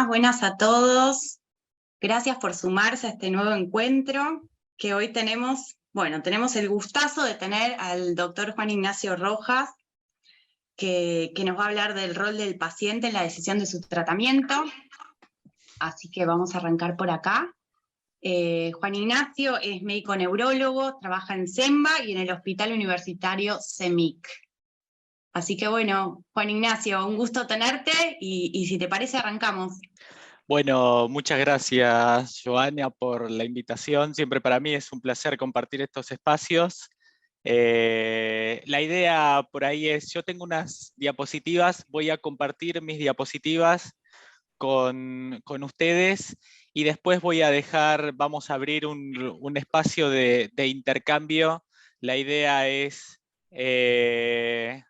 buenas a todos. Gracias por sumarse a este nuevo encuentro que hoy tenemos. Bueno, tenemos el gustazo de tener al doctor Juan Ignacio Rojas, que nos va a hablar del rol del paciente en la decisión de su tratamiento. Así que vamos a arrancar por acá. Juan Ignacio es médico neurólogo, trabaja en SEMBA y en el Hospital Universitario CEMIC. Así que bueno, Juan Ignacio, un gusto tenerte y si te parece arrancamos. Bueno, muchas gracias, Joana, por la invitación. Siempre para mí es un placer compartir estos espacios. La idea por ahí es, yo tengo unas diapositivas, voy a compartir mis diapositivas con ustedes y después voy a dejar, vamos a abrir un espacio de intercambio. La idea es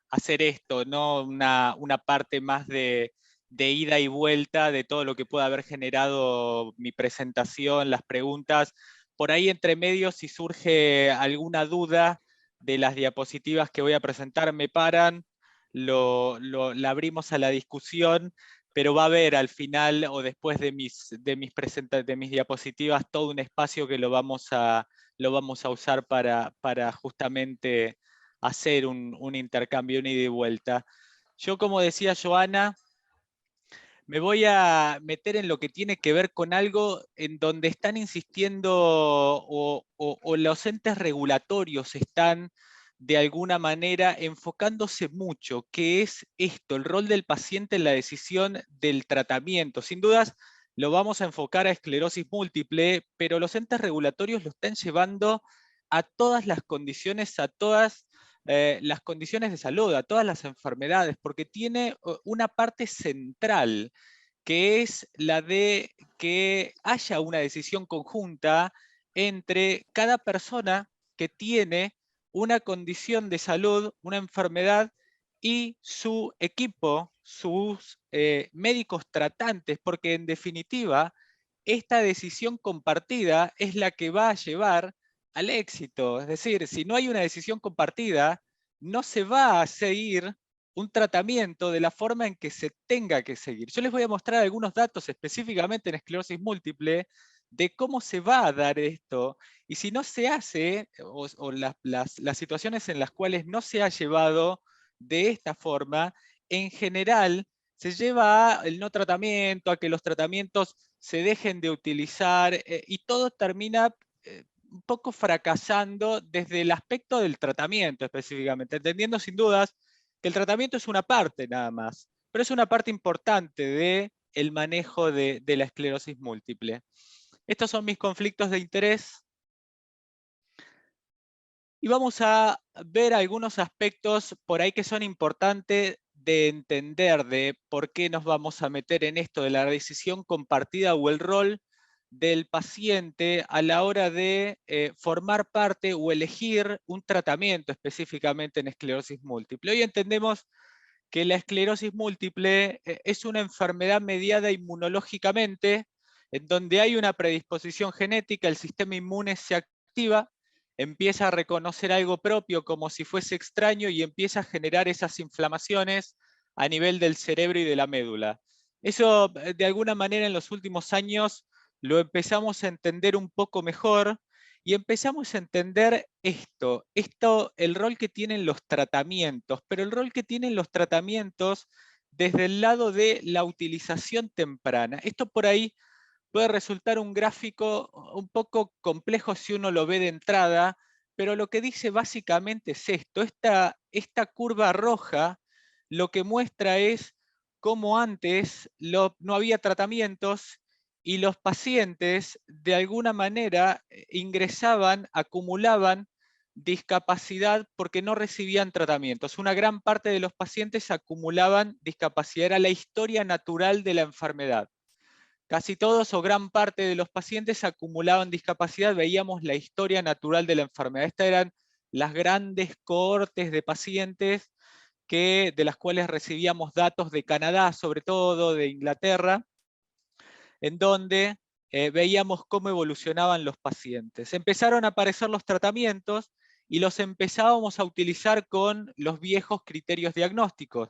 hacer esto, ¿no? Una parte más de ida y vuelta de todo lo que pueda haber generado mi presentación, las preguntas. Por ahí entre medio, si surge alguna duda de las diapositivas que voy a presentar, me paran, la abrimos a la discusión, pero va a haber al final o después de mis diapositivas todo un espacio que lo vamos a usar para justamente hacer un intercambio, un ida y vuelta. Yo, como decía Joana, me voy a meter en lo que tiene que ver con algo en donde están insistiendo o los entes regulatorios están de alguna manera enfocándose mucho, que es esto, el rol del paciente en la decisión del tratamiento. Sin dudas, lo vamos a enfocar a esclerosis múltiple, pero los entes regulatorios lo están llevando a todas las condiciones, a todas las condiciones de salud, a todas las enfermedades, porque tiene una parte central, que es la de que haya una decisión conjunta entre cada persona que tiene una condición de salud, una enfermedad, y su equipo, sus médicos tratantes, porque en definitiva, esta decisión compartida es la que va a llevar al éxito. Es decir, si no hay una decisión compartida, no se va a seguir un tratamiento de la forma en que se tenga que seguir. Yo les voy a mostrar algunos datos específicamente en esclerosis múltiple de cómo se va a dar esto, y si no se hace, o las situaciones en las cuales no se ha llevado de esta forma, en general se lleva al no tratamiento, a que los tratamientos se dejen de utilizar, y todo termina un poco fracasando desde el aspecto del tratamiento específicamente, entendiendo sin dudas que el tratamiento es una parte nada más, pero es una parte importante del manejo de la esclerosis múltiple. Estos son mis conflictos de interés. Y vamos a ver algunos aspectos por ahí que son importantes de entender de por qué nos vamos a meter en esto de la decisión compartida o el rol del paciente a la hora de formar parte o elegir un tratamiento específicamente en esclerosis múltiple. Hoy entendemos que la esclerosis múltiple es una enfermedad mediada inmunológicamente, en donde hay una predisposición genética, el sistema inmune se activa, empieza a reconocer algo propio como si fuese extraño y empieza a generar esas inflamaciones a nivel del cerebro y de la médula. Eso, de alguna manera, en los últimos años lo empezamos a entender un poco mejor, y empezamos a entender esto, el rol que tienen los tratamientos, pero el rol que tienen los tratamientos desde el lado de la utilización temprana. Esto por ahí puede resultar un gráfico un poco complejo si uno lo ve de entrada, pero lo que dice básicamente es esto, esta curva roja lo que muestra es cómo antes no había tratamientos y los pacientes de alguna manera ingresaban, acumulaban discapacidad porque no recibían tratamientos. Una gran parte de los pacientes acumulaban discapacidad, era la historia natural de la enfermedad. Casi todos o gran parte de los pacientes acumulaban discapacidad, veíamos la historia natural de la enfermedad. Estas eran las grandes cohortes de pacientes de las cuales recibíamos datos de Canadá, sobre todo de Inglaterra, en donde veíamos cómo evolucionaban los pacientes. Empezaron a aparecer los tratamientos y los empezábamos a utilizar con los viejos criterios diagnósticos.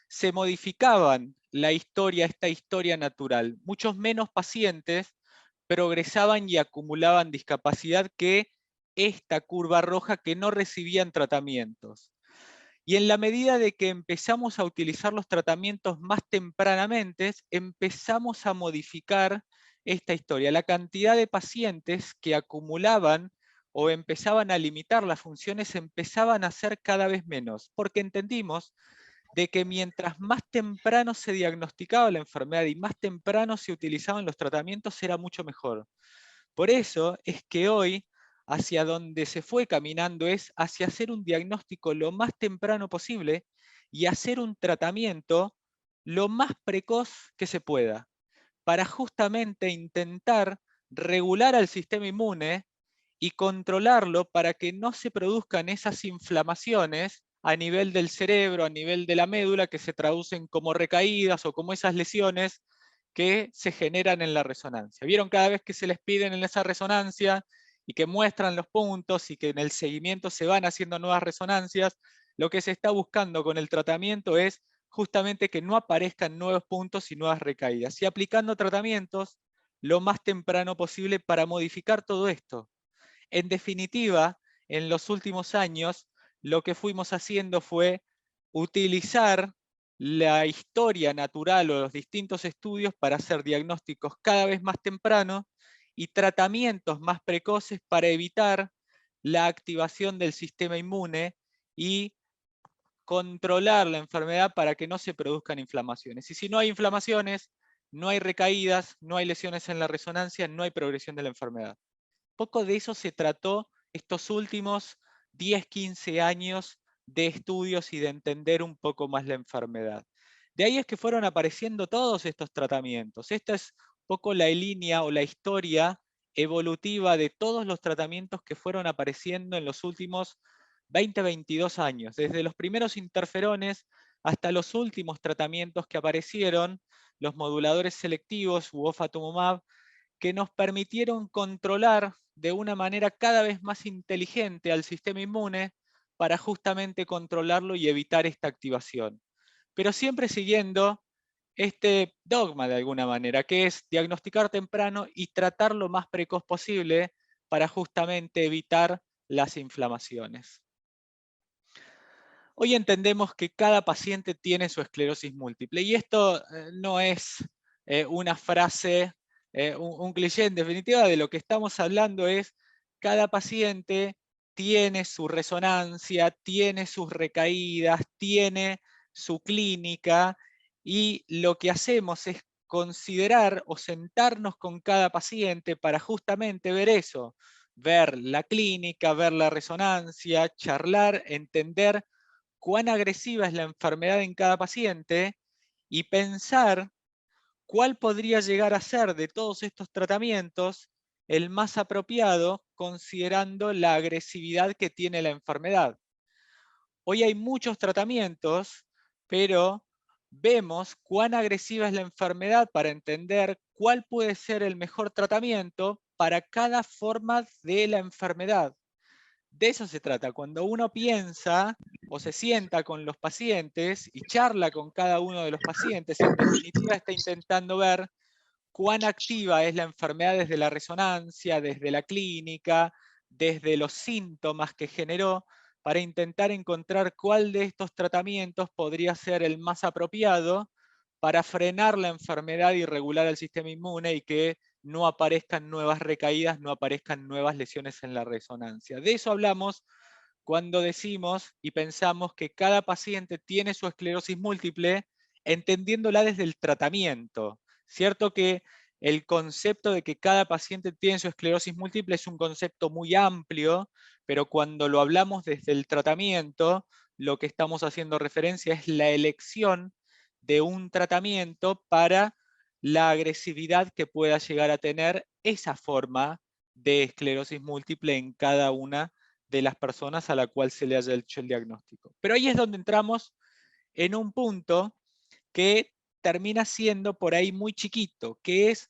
Se modificaban esta historia natural. Muchos menos pacientes progresaban y acumulaban discapacidad que esta curva roja que no recibían tratamientos. Y en la medida de que empezamos a utilizar los tratamientos más tempranamente, empezamos a modificar esta historia. La cantidad de pacientes que acumulaban o empezaban a limitar las funciones empezaban a ser cada vez menos, porque entendimos de que mientras más temprano se diagnosticaba la enfermedad y más temprano se utilizaban los tratamientos, era mucho mejor. Por eso es que hoy, hacia donde se fue caminando es hacia hacer un diagnóstico lo más temprano posible y hacer un tratamiento lo más precoz que se pueda, para justamente intentar regular al sistema inmune y controlarlo para que no se produzcan esas inflamaciones a nivel del cerebro, a nivel de la médula, que se traducen como recaídas o como esas lesiones que se generan en la resonancia. ¿Vieron cada vez que se les piden en esa resonancia y que muestran los puntos y que en el seguimiento se van haciendo nuevas resonancias? Lo que se está buscando con el tratamiento es justamente que no aparezcan nuevos puntos y nuevas recaídas. Y aplicando tratamientos lo más temprano posible para modificar todo esto. En definitiva, en los últimos años, lo que fuimos haciendo fue utilizar la historia natural o los distintos estudios para hacer diagnósticos cada vez más tempranos y tratamientos más precoces para evitar la activación del sistema inmune y controlar la enfermedad para que no se produzcan inflamaciones. Y si no hay inflamaciones, no hay recaídas, no hay lesiones en la resonancia, no hay progresión de la enfermedad. Poco de eso se trató estos últimos 10, 15 años de estudios y de entender un poco más la enfermedad. De ahí es que fueron apareciendo todos estos tratamientos. Esta es un poco la línea o la historia evolutiva de todos los tratamientos que fueron apareciendo en los últimos 20, 22 años, desde los primeros interferones hasta los últimos tratamientos que aparecieron, los moduladores selectivos, ofatumumab, que nos permitieron controlar de una manera cada vez más inteligente al sistema inmune para justamente controlarlo y evitar esta activación. Pero siempre siguiendo este dogma de alguna manera, que es diagnosticar temprano y tratar lo más precoz posible para justamente evitar las inflamaciones. Hoy entendemos que cada paciente tiene su esclerosis múltiple y esto no es una frase, un cliché. En definitiva, de lo que estamos hablando es cada paciente tiene su resonancia, tiene sus recaídas, tiene su clínica y lo que hacemos es considerar o sentarnos con cada paciente para justamente ver eso, ver la clínica, ver la resonancia, charlar, entender cuán agresiva es la enfermedad en cada paciente y pensar cuál podría llegar a ser de todos estos tratamientos el más apropiado considerando la agresividad que tiene la enfermedad. Hoy hay muchos tratamientos, pero vemos cuán agresiva es la enfermedad para entender cuál puede ser el mejor tratamiento para cada forma de la enfermedad. De eso se trata. Cuando uno piensa o se sienta con los pacientes y charla con cada uno de los pacientes, en definitiva está intentando ver cuán activa es la enfermedad desde la resonancia, desde la clínica, desde los síntomas que generó, para intentar encontrar cuál de estos tratamientos podría ser el más apropiado para frenar la enfermedad y regular el sistema inmune y que no aparezcan nuevas recaídas, no aparezcan nuevas lesiones en la resonancia. De eso hablamos cuando decimos y pensamos que cada paciente tiene su esclerosis múltiple, entendiéndola desde el tratamiento. Cierto que el concepto de que cada paciente tiene su esclerosis múltiple es un concepto muy amplio, pero cuando lo hablamos desde el tratamiento, lo que estamos haciendo referencia es la elección de un tratamiento para la agresividad que pueda llegar a tener esa forma de esclerosis múltiple en cada una de las personas a la cual se le haya hecho el diagnóstico. Pero ahí es donde entramos en un punto que termina siendo por ahí muy chiquito, que es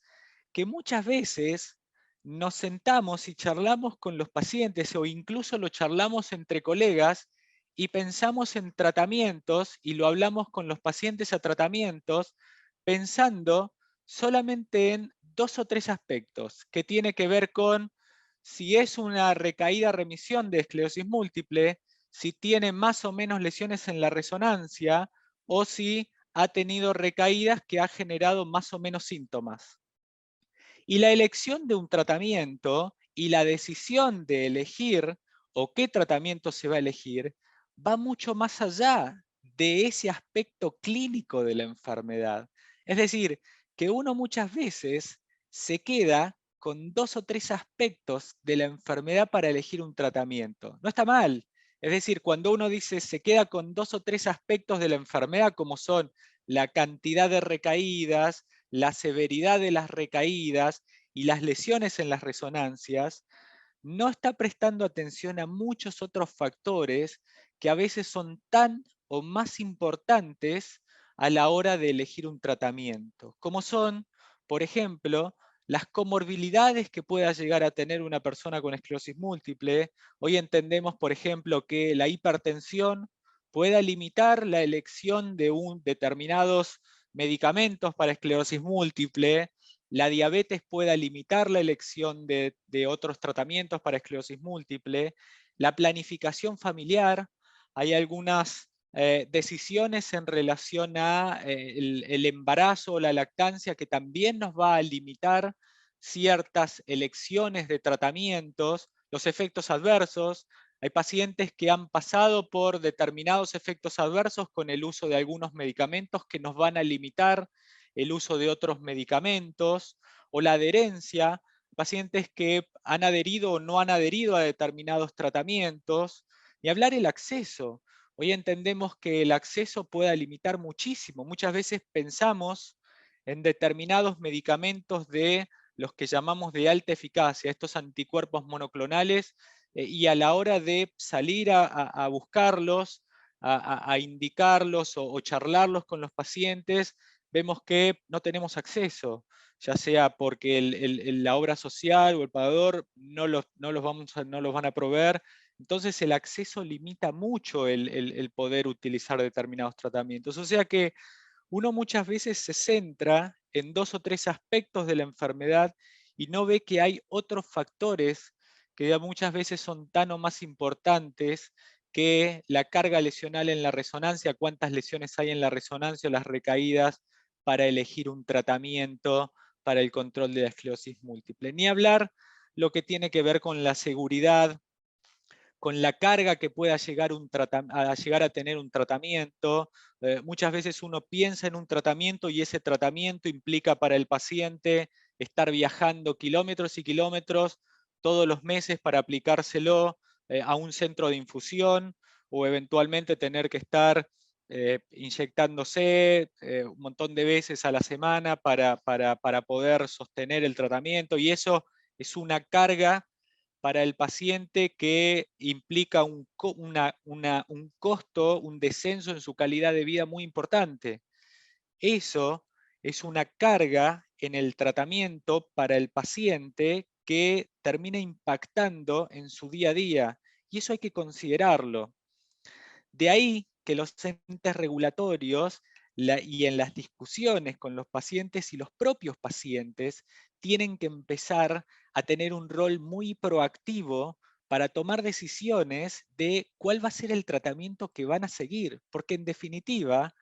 que muchas veces nos sentamos y charlamos con los pacientes o incluso lo charlamos entre colegas y pensamos en tratamientos y lo hablamos con los pacientes a tratamientos pensando solamente en 2 o 3 aspectos, que tiene que ver con si es una recaída remisión de esclerosis múltiple, si tiene más o menos lesiones en la resonancia o si ha tenido recaídas que ha generado más o menos síntomas. Y la elección de un tratamiento y la decisión de elegir o qué tratamiento se va a elegir va mucho más allá de ese aspecto clínico de la enfermedad. Es decir, que uno muchas veces se queda con 2 o 3 aspectos de la enfermedad para elegir un tratamiento. No está mal. Es decir, cuando uno dice se queda con 2 o 3 aspectos de la enfermedad, como son la cantidad de recaídas, la severidad de las recaídas y las lesiones en las resonancias, no está prestando atención a muchos otros factores que a veces son tan o más importantes a la hora de elegir un tratamiento, como son, por ejemplo, las comorbilidades que pueda llegar a tener una persona con esclerosis múltiple. Hoy entendemos, por ejemplo, que la hipertensión pueda limitar la elección de determinados medicamentos para esclerosis múltiple, la diabetes pueda limitar la elección de otros tratamientos para esclerosis múltiple, la planificación familiar, hay algunas decisiones en relación a el embarazo o la lactancia que también nos va a limitar ciertas elecciones de tratamientos, los efectos adversos. Hay pacientes que han pasado por determinados efectos adversos con el uso de algunos medicamentos que nos van a limitar el uso de otros medicamentos, o la adherencia, pacientes que han adherido o no han adherido a determinados tratamientos, y hablar el acceso. Hoy entendemos que el acceso puede limitar muchísimo. Muchas veces pensamos en determinados medicamentos de los que llamamos de alta eficacia, estos anticuerpos monoclonales, y a la hora de salir a buscarlos, a indicarlos o charlarlos con los pacientes, vemos que no tenemos acceso, ya sea porque la obra social o el pagador no los van a proveer. Entonces el acceso limita mucho el poder utilizar determinados tratamientos. O sea que uno muchas veces se centra en 2 o 3 aspectos de la enfermedad y no ve que hay otros factores que ya muchas veces son tan o más importantes que la carga lesional en la resonancia, cuántas lesiones hay en la resonancia o las recaídas para elegir un tratamiento para el control de la esclerosis múltiple. Ni hablar lo que tiene que ver con la seguridad, con la carga que pueda llegar a tener un tratamiento. Muchas veces uno piensa en un tratamiento y ese tratamiento implica para el paciente estar viajando kilómetros y kilómetros todos los meses para aplicárselo a un centro de infusión, o eventualmente tener que estar inyectándose un montón de veces a la semana para poder sostener el tratamiento, y eso es una carga para el paciente que implica un costo, un descenso en su calidad de vida muy importante. Eso es una carga en el tratamiento para el paciente que termina impactando en su día a día, y eso hay que considerarlo. De ahí que los entes regulatorios y en las discusiones con los pacientes y los propios pacientes tienen que empezar a tener un rol muy proactivo para tomar decisiones de cuál va a ser el tratamiento que van a seguir, porque en definitiva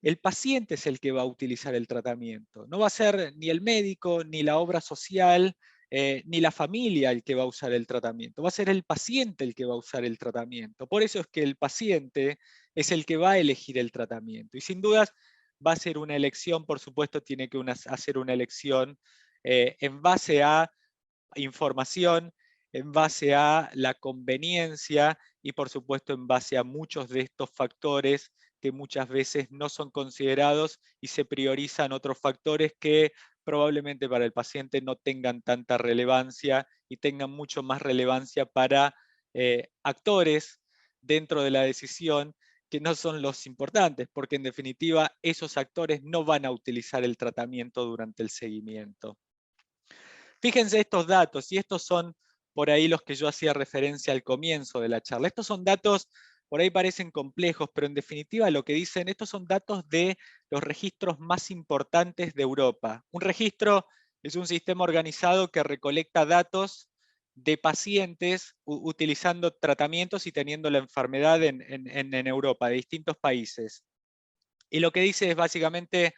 el paciente es el que va a utilizar el tratamiento. No va a ser ni el médico, ni la obra social, ni la familia el que va a usar el tratamiento. Va a ser el paciente el que va a usar el tratamiento. Por eso es que el paciente es el que va a elegir el tratamiento. Y sin dudas va a ser una elección, por supuesto, tiene que hacer una elección en base a información, en base a la conveniencia y por supuesto en base a muchos de estos factores que muchas veces no son considerados y se priorizan otros factores que probablemente para el paciente no tengan tanta relevancia y tengan mucho más relevancia para actores dentro de la decisión que no son los importantes, porque en definitiva esos actores no van a utilizar el tratamiento durante el seguimiento. Fíjense estos datos, y estos son por ahí los que yo hacía referencia al comienzo de la charla. Estos son datos por ahí parecen complejos, pero en definitiva lo que dicen, estos son datos de los registros más importantes de Europa. Un registro es un sistema organizado que recolecta datos de pacientes utilizando tratamientos y teniendo la enfermedad en Europa, de distintos países. Y lo que dice es básicamente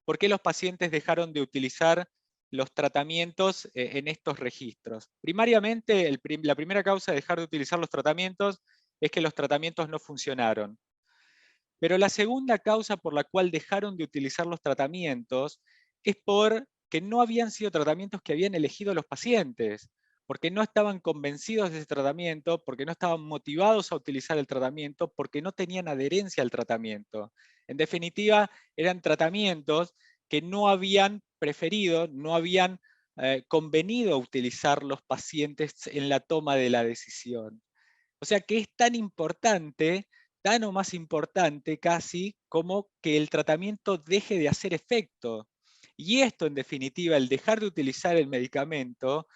por qué los pacientes dejaron de utilizar los tratamientos en estos registros. Primariamente, la primera causa de dejar de utilizar los tratamientos es que los tratamientos no funcionaron. Pero la segunda causa por la cual dejaron de utilizar los tratamientos es porque no habían sido tratamientos que habían elegido los pacientes, porque no estaban convencidos de ese tratamiento, porque no estaban motivados a utilizar el tratamiento, porque no tenían adherencia al tratamiento. En definitiva, eran tratamientos que no habían preferido, no habían convenido utilizar los pacientes en la toma de la decisión. O sea que es tan importante, tan o más importante casi, como que el tratamiento deje de hacer efecto. Y esto, en definitiva, el dejar de utilizar el medicamento,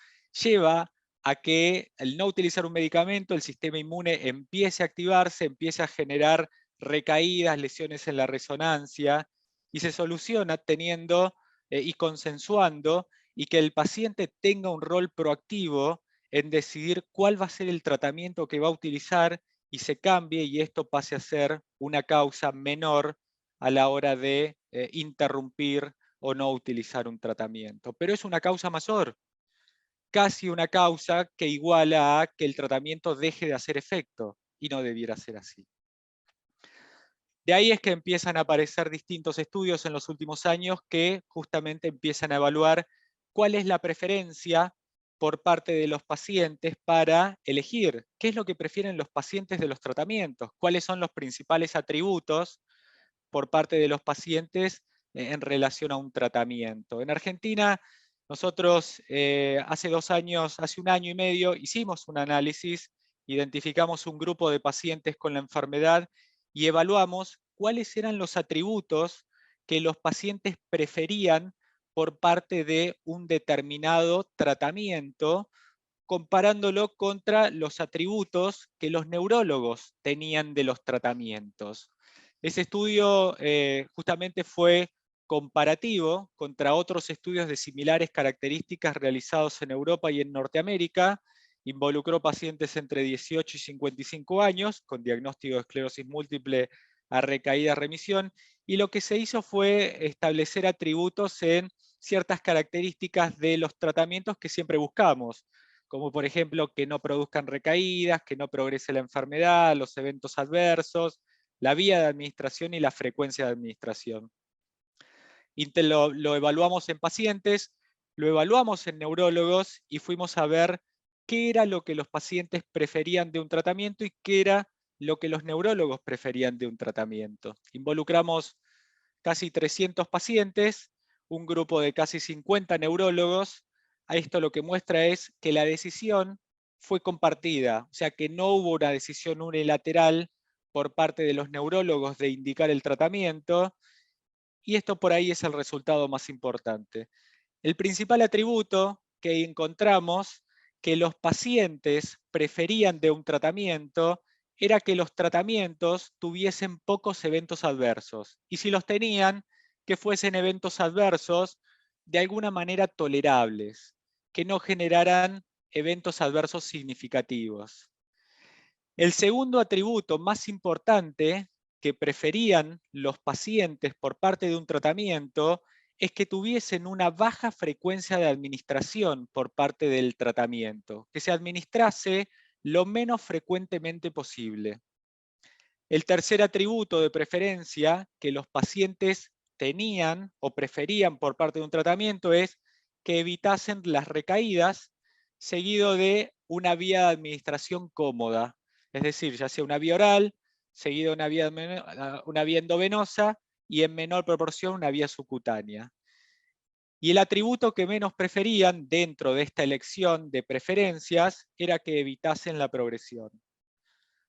lleva a que al no utilizar un medicamento, el sistema inmune empiece a activarse, empiece a generar recaídas, lesiones en la resonancia, y se soluciona teniendo y consensuando, y que el paciente tenga un rol proactivo en decidir cuál va a ser el tratamiento que va a utilizar y se cambie y esto pase a ser una causa menor a la hora de interrumpir o no utilizar un tratamiento. Pero es una causa mayor, casi una causa que iguala a que el tratamiento deje de hacer efecto y no debiera ser así. De ahí es que empiezan a aparecer distintos estudios en los últimos años que justamente empiezan a evaluar cuál es la preferencia por parte de los pacientes para elegir qué es lo que prefieren los pacientes de los tratamientos, cuáles son los principales atributos por parte de los pacientes en relación a un tratamiento. En Argentina, nosotros hace 2 años, hace 1 año y medio, hicimos un análisis, identificamos un grupo de pacientes con la enfermedad y evaluamos cuáles eran los atributos que los pacientes preferían por parte de un determinado tratamiento, comparándolo contra los atributos que los neurólogos tenían de los tratamientos. Ese estudio justamente fue comparativo contra otros estudios de similares características realizados en Europa y en Norteamérica. Involucró pacientes entre 18 y 55 años con diagnóstico de esclerosis múltiple a recaída remisión, y lo que se hizo fue establecer atributos en ciertas características de los tratamientos que siempre buscamos, como por ejemplo que no produzcan recaídas, que no progrese la enfermedad, los eventos adversos, la vía de administración y la frecuencia de administración. Lo evaluamos en pacientes, lo evaluamos en neurólogos y fuimos a ver qué era lo que los pacientes preferían de un tratamiento y qué era lo que los neurólogos preferían de un tratamiento. Involucramos casi 300 pacientes, un grupo de casi 50 neurólogos. A esto lo que muestra es que la decisión fue compartida, o sea que no hubo una decisión unilateral por parte de los neurólogos de indicar el tratamiento, y esto por ahí es el resultado más importante. El principal atributo que encontramos que los pacientes preferían de un tratamiento era que los tratamientos tuviesen pocos eventos adversos, y si los tenían, que fuesen eventos adversos de alguna manera tolerables, que no generaran eventos adversos significativos. El segundo atributo más importante que preferían los pacientes por parte de un tratamiento es que tuviesen una baja frecuencia de administración por parte del tratamiento, que se administrase lo menos frecuentemente posible. El tercer atributo de preferencia que los pacientes tenían o preferían por parte de un tratamiento es que evitasen las recaídas, seguido de una vía de administración cómoda, es decir, ya sea una vía oral, seguido de una vía endovenosa y en menor proporción una vía subcutánea. Y el atributo que menos preferían dentro de esta elección de preferencias era que evitasen la progresión.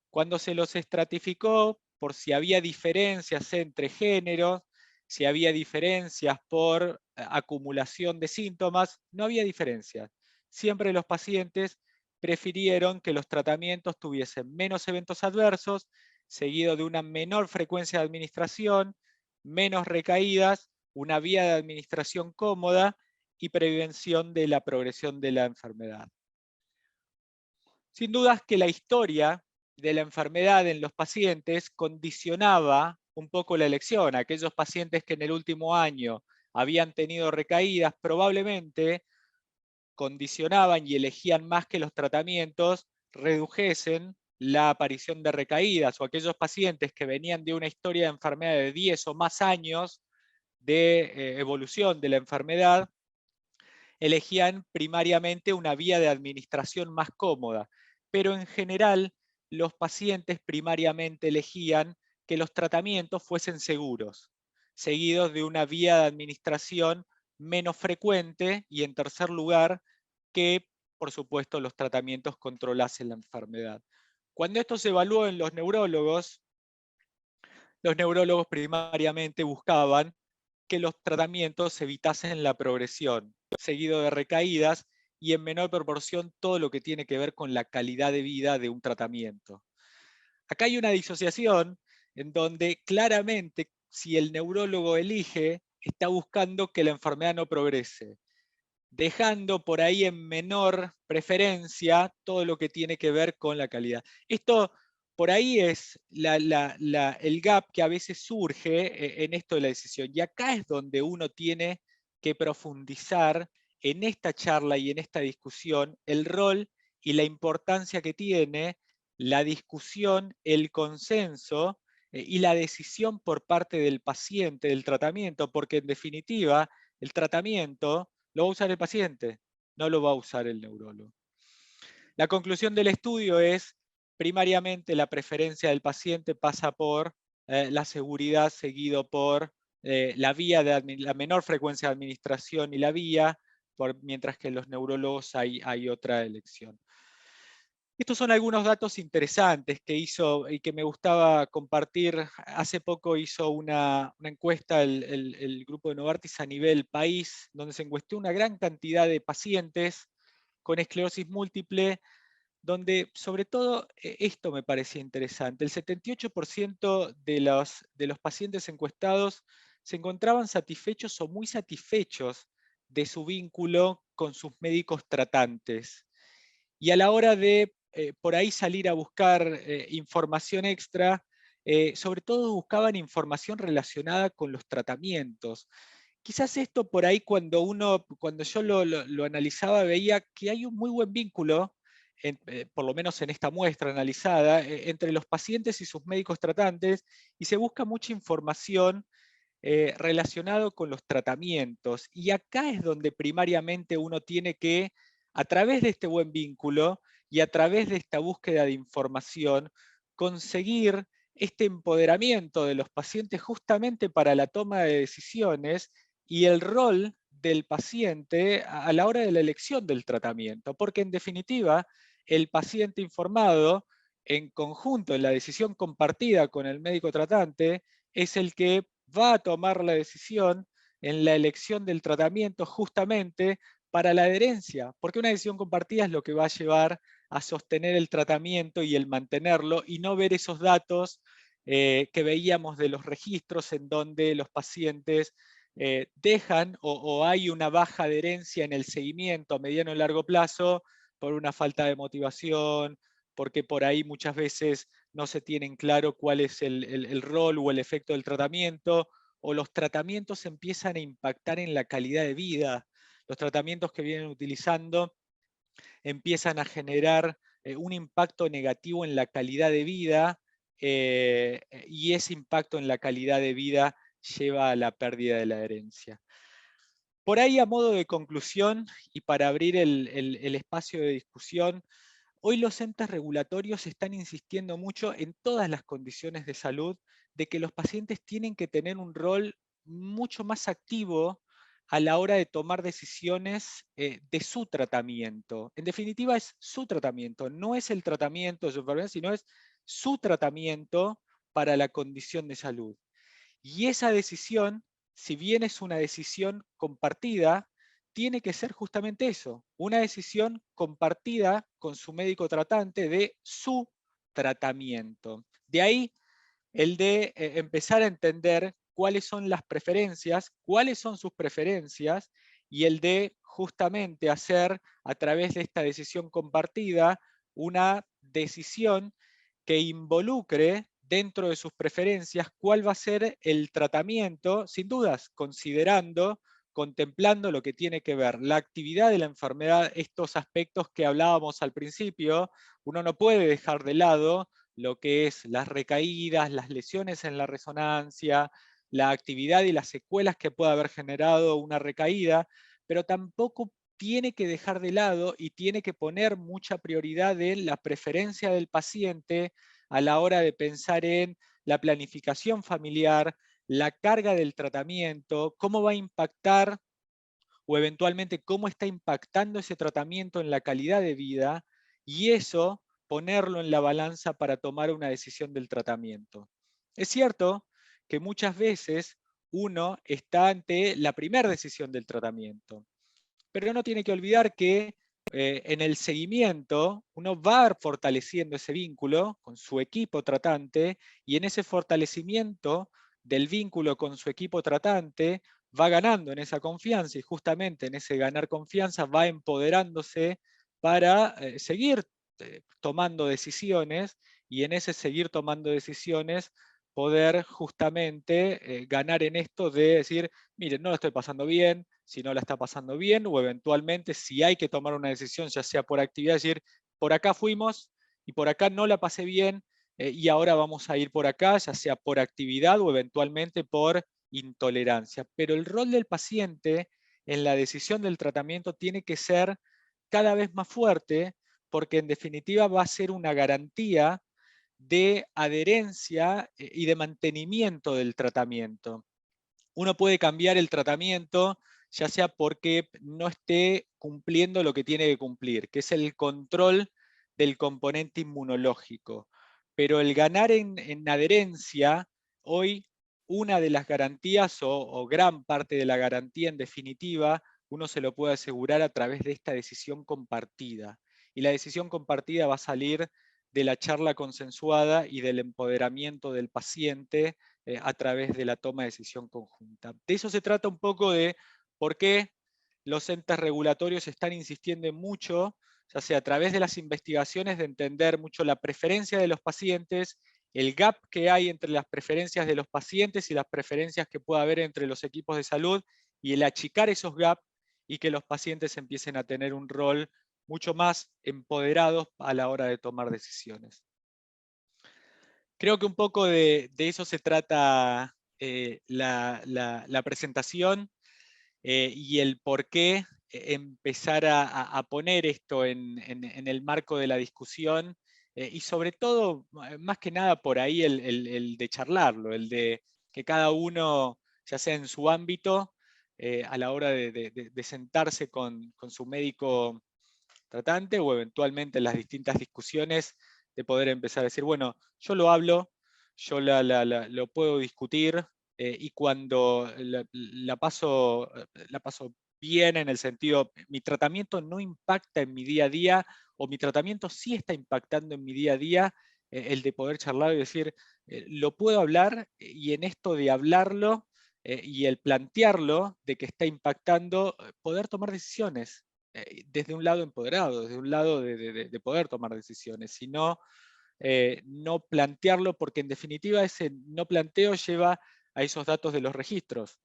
Cuando se los estratificó por si había diferencias entre géneros, si había diferencias por acumulación de síntomas, no había diferencias. Siempre los pacientes prefirieron que los tratamientos tuviesen menos eventos adversos, seguido de una menor frecuencia de administración, menos recaídas, una vía de administración cómoda y prevención de la progresión de la enfermedad. Sin dudas que la historia de la enfermedad en los pacientes condicionaba un poco la elección. Aquellos pacientes que en el último año habían tenido recaídas probablemente condicionaban y elegían más que los tratamientos redujesen la aparición de recaídas, o aquellos pacientes que venían de una historia de enfermedad de 10 o más años de evolución de la enfermedad, elegían primariamente una vía de administración más cómoda, pero en general los pacientes primariamente elegían que los tratamientos fuesen seguros, seguidos de una vía de administración menos frecuente y, en tercer lugar, que, por supuesto, los tratamientos controlasen la enfermedad. Cuando esto se evaluó en los neurólogos primariamente buscaban que los tratamientos evitasen la progresión, seguido de recaídas y en menor proporción todo lo que tiene que ver con la calidad de vida de un tratamiento. Acá hay una disociación en donde claramente si el neurólogo elige, está buscando que la enfermedad no progrese, dejando por ahí en menor preferencia todo lo que tiene que ver con la calidad. Esto por ahí es el gap que a veces surge en esto de la decisión. Y acá es donde uno tiene que profundizar en esta charla y en esta discusión el rol y la importancia que tiene la discusión, el consenso y la decisión por parte del paciente del tratamiento, porque en definitiva el tratamiento lo va a usar el paciente, no lo va a usar el neurólogo. La conclusión del estudio es, primariamente la preferencia del paciente pasa por la seguridad seguido por la menor frecuencia de administración y la vía, mientras que en los neurólogos hay otra elección. Estos son algunos datos interesantes que hizo y que me gustaba compartir. Hace poco hizo una encuesta el grupo de Novartis a nivel país, donde se encuestó una gran cantidad de pacientes con esclerosis múltiple, donde sobre todo esto me parecía interesante. El 78% de los pacientes encuestados se encontraban satisfechos o muy satisfechos de su vínculo con sus médicos tratantes. Y a la hora de por ahí salir a buscar información extra, sobre todo buscaban información relacionada con los tratamientos. Quizás esto por ahí cuando yo lo analizaba veía que hay un muy buen vínculo, por lo menos en esta muestra analizada, entre los pacientes y sus médicos tratantes, y se busca mucha información relacionado con los tratamientos. Y acá es donde primariamente uno tiene que, a través de este buen vínculo y a través de esta búsqueda de información, conseguir este empoderamiento de los pacientes justamente para la toma de decisiones y el rol del paciente a la hora de la elección del tratamiento. Porque en definitiva, el paciente informado, en conjunto, en la decisión compartida con el médico tratante, es el que va a tomar la decisión en la elección del tratamiento justamente para la adherencia, porque una decisión compartida es lo que va a llevar a sostener el tratamiento y el mantenerlo y no ver esos datos que veíamos de los registros en donde los pacientes dejan o hay una baja adherencia en el seguimiento a mediano y largo plazo por una falta de motivación, porque por ahí muchas veces no se tienen claro cuál es el rol o el efecto del tratamiento, o los tratamientos empiezan a impactar en la calidad de vida. Los tratamientos que vienen utilizando empiezan a generar un impacto negativo en la calidad de vida, y ese impacto en la calidad de vida lleva a la pérdida de la herencia. Por ahí, a modo de conclusión y para abrir el espacio de discusión, hoy los entes regulatorios están insistiendo mucho en todas las condiciones de salud de que los pacientes tienen que tener un rol mucho más activo a la hora de tomar decisiones de su tratamiento. En definitiva, es su tratamiento, no es el tratamiento de su enfermedad, sino es su tratamiento para la condición de salud. Y esa decisión, si bien es una decisión compartida, tiene que ser justamente eso, una decisión compartida con su médico tratante de su tratamiento. De ahí el de empezar a entender cuáles son las preferencias, cuáles son sus preferencias, y el de justamente hacer a través de esta decisión compartida una decisión que involucre dentro de sus preferencias cuál va a ser el tratamiento, sin dudas, considerando, contemplando lo que tiene que ver la actividad de la enfermedad, estos aspectos que hablábamos al principio. Uno no puede dejar de lado lo que es las recaídas, las lesiones en la resonancia, la actividad y las secuelas que puede haber generado una recaída, pero tampoco tiene que dejar de lado y tiene que poner mucha prioridad en la preferencia del paciente a la hora de pensar en la planificación familiar, la carga del tratamiento, cómo va a impactar o eventualmente cómo está impactando ese tratamiento en la calidad de vida, y eso ponerlo en la balanza para tomar una decisión del tratamiento. Es cierto que muchas veces uno está ante la primera decisión del tratamiento, pero no tiene que olvidar que en el seguimiento uno va fortaleciendo ese vínculo con su equipo tratante, y en ese fortalecimiento del vínculo con su equipo tratante va ganando en esa confianza, y justamente en ese ganar confianza va empoderándose para seguir tomando decisiones, y en ese seguir tomando decisiones poder justamente ganar en esto de decir, miren, no lo estoy pasando bien, si no la está pasando bien, o eventualmente si hay que tomar una decisión, ya sea por actividad, decir, por acá fuimos y por acá no la pasé bien, y ahora vamos a ir por acá, ya sea por actividad o eventualmente por intolerancia. Pero el rol del paciente en la decisión del tratamiento tiene que ser cada vez más fuerte, porque en definitiva va a ser una garantía de adherencia y de mantenimiento del tratamiento. Uno puede cambiar el tratamiento, ya sea porque no esté cumpliendo lo que tiene que cumplir, que es el control del componente inmunológico. Pero el ganar en adherencia, hoy una de las garantías o gran parte de la garantía en definitiva, uno se lo puede asegurar a través de esta decisión compartida. Y la decisión compartida va a salir de la charla consensuada y del empoderamiento del paciente a través de la toma de decisión conjunta. De eso se trata un poco de por qué los entes regulatorios están insistiendo mucho, ya sea a través de las investigaciones, de entender mucho la preferencia de los pacientes, el gap que hay entre las preferencias de los pacientes y las preferencias que pueda haber entre los equipos de salud, y el achicar esos gaps y que los pacientes empiecen a tener un rol mucho más empoderados a la hora de tomar decisiones. Creo que un poco de eso se trata la presentación, y el por qué empezar a poner esto en el marco de la discusión, y sobre todo, más que nada por ahí, el de charlarlo, el de que cada uno, ya sea en su ámbito, a la hora de sentarse con su médico tratante o eventualmente en las distintas discusiones, de poder empezar a decir, bueno, yo lo hablo, yo lo puedo discutir, y cuando la paso bien en el sentido, mi tratamiento no impacta en mi día a día, o mi tratamiento sí está impactando en mi día a día, el de poder charlar y decir, lo puedo hablar, y en esto de hablarlo y el plantearlo de que está impactando, poder tomar decisiones desde un lado empoderado, desde un lado de poder tomar decisiones, sino no plantearlo, porque en definitiva ese no planteo lleva a esos datos de los registros,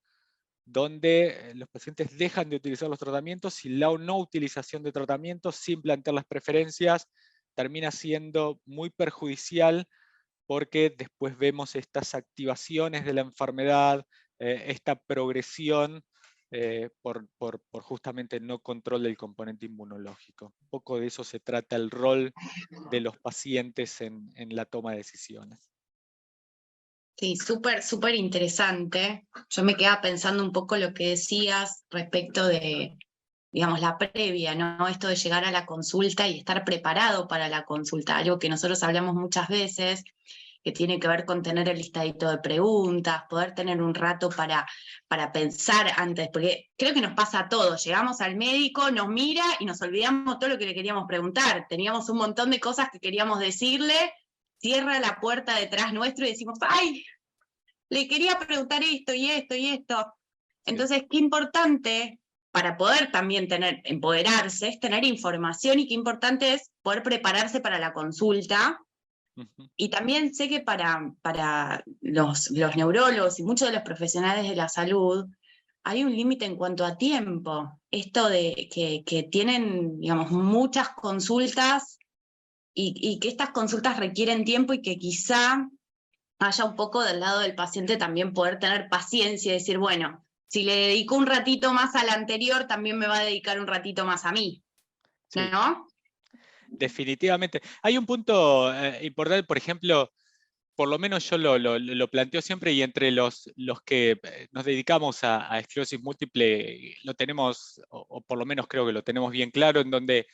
donde los pacientes dejan de utilizar los tratamientos, y la no utilización de tratamientos sin plantear las preferencias termina siendo muy perjudicial, porque después vemos estas activaciones de la enfermedad, esta progresión por justamente no control del componente inmunológico. Un poco de eso se trata el rol de los pacientes en la toma de decisiones. Sí, súper, súper interesante. Yo me quedaba pensando un poco lo que decías respecto de, digamos, la previa, ¿no? Esto de llegar a la consulta y estar preparado para la consulta, algo que nosotros hablamos muchas veces, que tiene que ver con tener el listadito de preguntas, poder tener un rato para pensar antes, porque creo que nos pasa a todos, llegamos al médico, nos mira y nos olvidamos todo lo que le queríamos preguntar, teníamos un montón de cosas que queríamos decirle, cierra la puerta detrás nuestro y decimos, ¡ay! Le quería preguntar esto y esto y esto. Entonces, qué importante para poder también empoderarse es tener información, y qué importante es poder prepararse para la consulta. Y también sé que para los neurólogos y muchos de los profesionales de la salud hay un límite en cuanto a tiempo. Esto de que tienen, digamos, muchas consultas y que estas consultas requieren tiempo, y que quizá haya un poco del lado del paciente también poder tener paciencia y decir, bueno, si le dedico un ratito más al anterior, también me va a dedicar un ratito más a mí, Sí. ¿no? Definitivamente. Hay un punto importante, por ejemplo, por lo menos yo lo planteo siempre, y entre los que nos dedicamos a esclerosis múltiple lo tenemos, o por lo menos creo que lo tenemos bien claro, en donde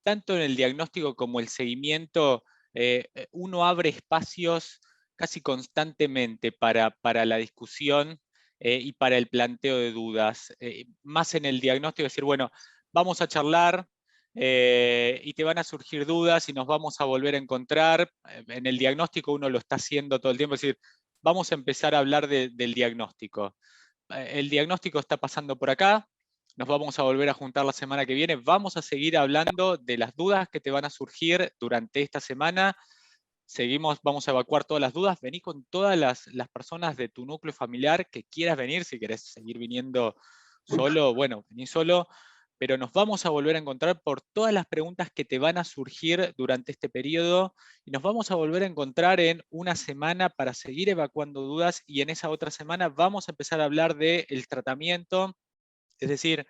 tanto en el diagnóstico como el seguimiento, uno abre espacios casi constantemente para la discusión y para el planteo de dudas. Más en el diagnóstico, decir, bueno, vamos a charlar y te van a surgir dudas y nos vamos a volver a encontrar. En el diagnóstico uno lo está haciendo todo el tiempo, es decir, vamos a empezar a hablar del diagnóstico. El diagnóstico está pasando por acá, nos vamos a volver a juntar la semana que viene, vamos a seguir hablando de las dudas que te van a surgir durante esta semana. Vamos a evacuar todas las dudas, vení con todas las personas de tu núcleo familiar que quieras venir. Si querés seguir viniendo solo, bueno, vení solo, pero nos vamos a volver a encontrar por todas las preguntas que te van a surgir durante este periodo, y nos vamos a volver a encontrar en una semana para seguir evacuando dudas, y en esa otra semana vamos a empezar a hablar del tratamiento, es decir,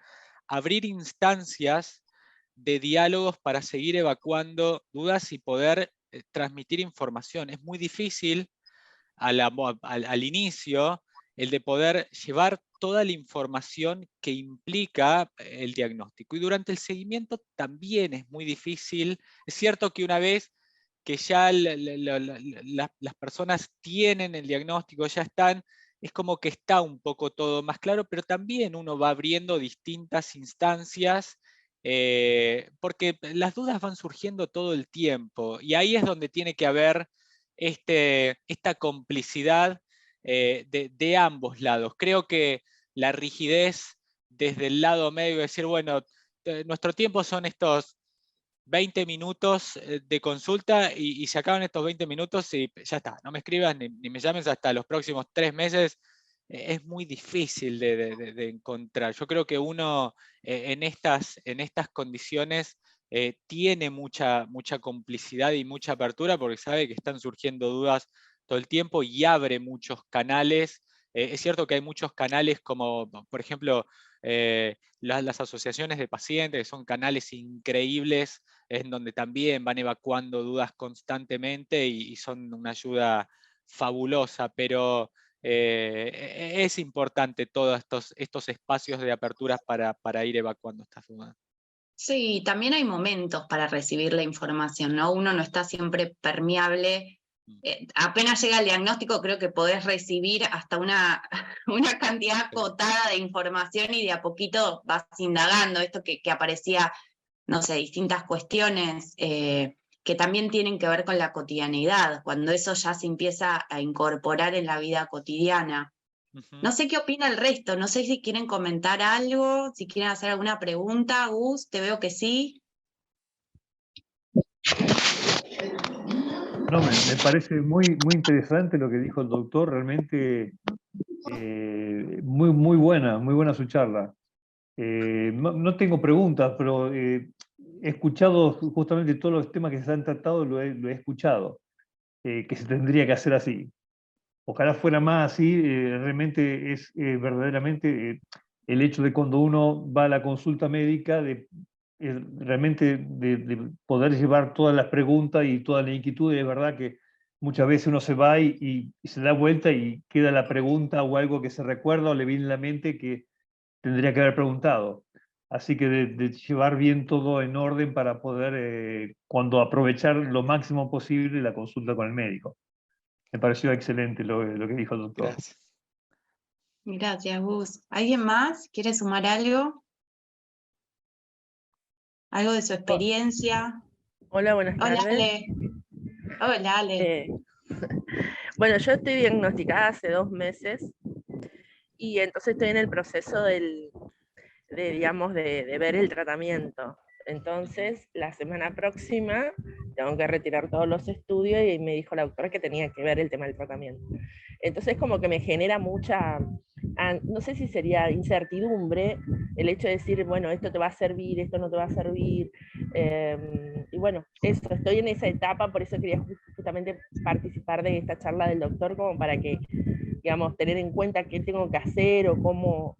abrir instancias de diálogos para seguir evacuando dudas y poder transmitir información. Es muy difícil al inicio el de poder llevar toda la información que implica el diagnóstico. Y durante el seguimiento también es muy difícil. Es cierto que una vez que ya las personas tienen el diagnóstico, ya están, es como que está un poco todo más claro, pero también uno va abriendo distintas instancias porque las dudas van surgiendo todo el tiempo, y ahí es donde tiene que haber esta complicidad de ambos lados. Creo que la rigidez desde el lado medio, decir, bueno, nuestro tiempo son estos 20 minutos de consulta y se acaban estos 20 minutos y ya está, no me escribas ni me llames hasta los próximos 3 meses, es muy difícil de encontrar. Yo creo que uno en estas condiciones tiene mucha complicidad y mucha apertura, porque sabe que están surgiendo dudas todo el tiempo y abre muchos canales. Es cierto que hay muchos canales como, por ejemplo, las asociaciones de pacientes, que son canales increíbles, en donde también van evacuando dudas constantemente y son una ayuda fabulosa, pero es importante todos estos espacios de apertura para ir evacuando estas dudas. Sí, también hay momentos para recibir la información, ¿no? Uno no está siempre permeable. Apenas llega el diagnóstico, creo que podés recibir hasta una cantidad acotada de información, y de a poquito vas indagando. Esto que aparecía, no sé, distintas cuestiones que también tienen que ver con la cotidianidad, cuando eso ya se empieza a incorporar en la vida cotidiana. No sé qué opina el resto, no sé si quieren comentar algo, si quieren hacer alguna pregunta. Gus, te veo que sí. No, me parece muy interesante lo que dijo el doctor, realmente muy buena su charla. No tengo preguntas, pero he escuchado justamente todos los temas que se han tratado, lo he escuchado, que se tendría que hacer así. Ojalá fuera más así. Realmente es verdaderamente el hecho de cuando uno va a la consulta médica, realmente de poder llevar todas las preguntas y toda la inquietud. Es verdad que muchas veces uno se va y se da vuelta y queda la pregunta o algo que se recuerda o le viene a la mente que tendría que haber preguntado. Así que de llevar bien todo en orden para poder, cuando aprovechar lo máximo posible la consulta con el médico. Me pareció excelente lo que dijo el doctor. Gracias. Gracias, Gus. ¿Alguien más quiere sumar algo? ¿Algo de su experiencia? Hola, buenas Hola, tardes. Ale. Hola, Ale. Eh, bueno, yo estoy diagnosticada hace 2 meses y entonces estoy en el proceso digamos, de ver el tratamiento. Entonces, la semana próxima tengo que retirar todos los estudios y me dijo la doctora que tenía que ver el tema del tratamiento. Entonces, como que me genera mucha, no sé si sería incertidumbre, el hecho de decir, bueno, esto te va a servir, esto no te va a servir. Y bueno, eso, estoy en esa etapa, por eso quería justamente participar de esta charla del doctor, como para que, digamos, tener en cuenta qué tengo que hacer o cómo,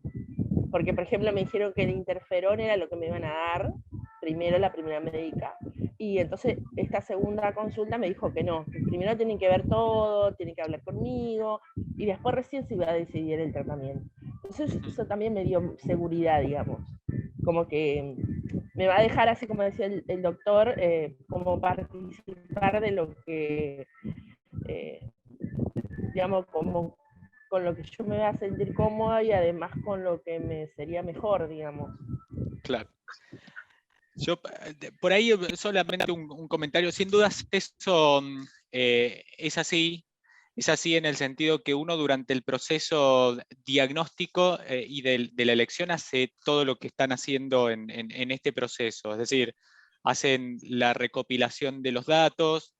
porque por ejemplo me dijeron que el interferón era lo que me iban a dar, primero la primera médica, y entonces esta segunda consulta me dijo que no, que primero tienen que ver todo, tienen que hablar conmigo, y después recién se iba a decidir el tratamiento. Entonces eso también me dio seguridad, digamos, como que me va a dejar, así como decía el doctor, como participar de lo que, eh, digamos, como con lo que yo me voy a sentir cómoda y además con lo que me sería mejor, digamos. Claro. Yo, por ahí solamente un comentario. Sin dudas eso es así en el sentido que uno durante el proceso diagnóstico y de la elección hace todo lo que están haciendo en este proceso. Es decir, hacen la recopilación de los datos,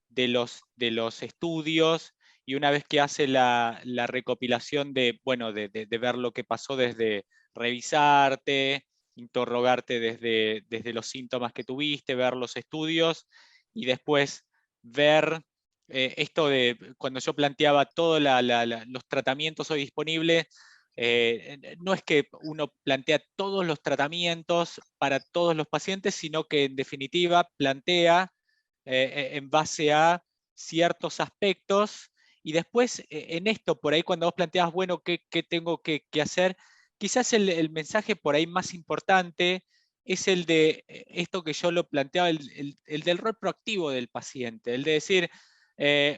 de los estudios, y una vez que hace la recopilación bueno, de ver lo que pasó desde revisarte, interrogarte desde los síntomas que tuviste, ver los estudios y después ver esto de cuando yo planteaba todos los tratamientos hoy disponibles. No es que uno plantea todos los tratamientos para todos los pacientes, sino que en definitiva plantea en base a ciertos aspectos, y después en esto, por ahí cuando vos planteas, bueno, ¿qué tengo que hacer? Quizás el mensaje por ahí más importante es el de esto que yo lo planteaba, el del rol proactivo del paciente, el de decir,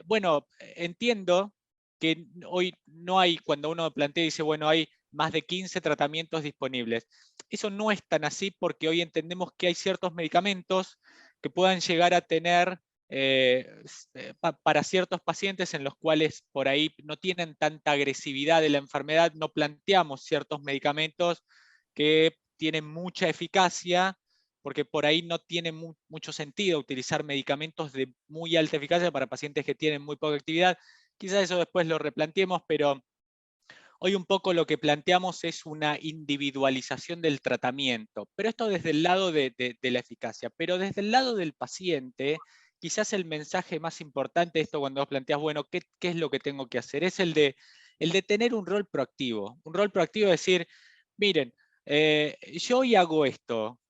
bueno, entiendo que hoy no hay, cuando uno plantea y dice, bueno, hay más de 15 tratamientos disponibles. Eso no es tan así porque hoy entendemos que hay ciertos medicamentos que puedan llegar a tener para ciertos pacientes en los cuales por ahí no tienen tanta agresividad de la enfermedad, no planteamos ciertos medicamentos que tienen mucha eficacia, porque por ahí no tiene mucho sentido utilizar medicamentos de muy alta eficacia para pacientes que tienen muy poca actividad. Quizás eso después lo replanteemos, pero hoy un poco lo que planteamos es una individualización del tratamiento, pero esto desde el lado de la eficacia. Pero desde el lado del paciente, quizás el mensaje más importante de esto cuando vos planteas, bueno, ¿qué es lo que tengo que hacer? Es el de tener un rol proactivo. Un rol proactivo es decir, miren, yo hoy hago esto,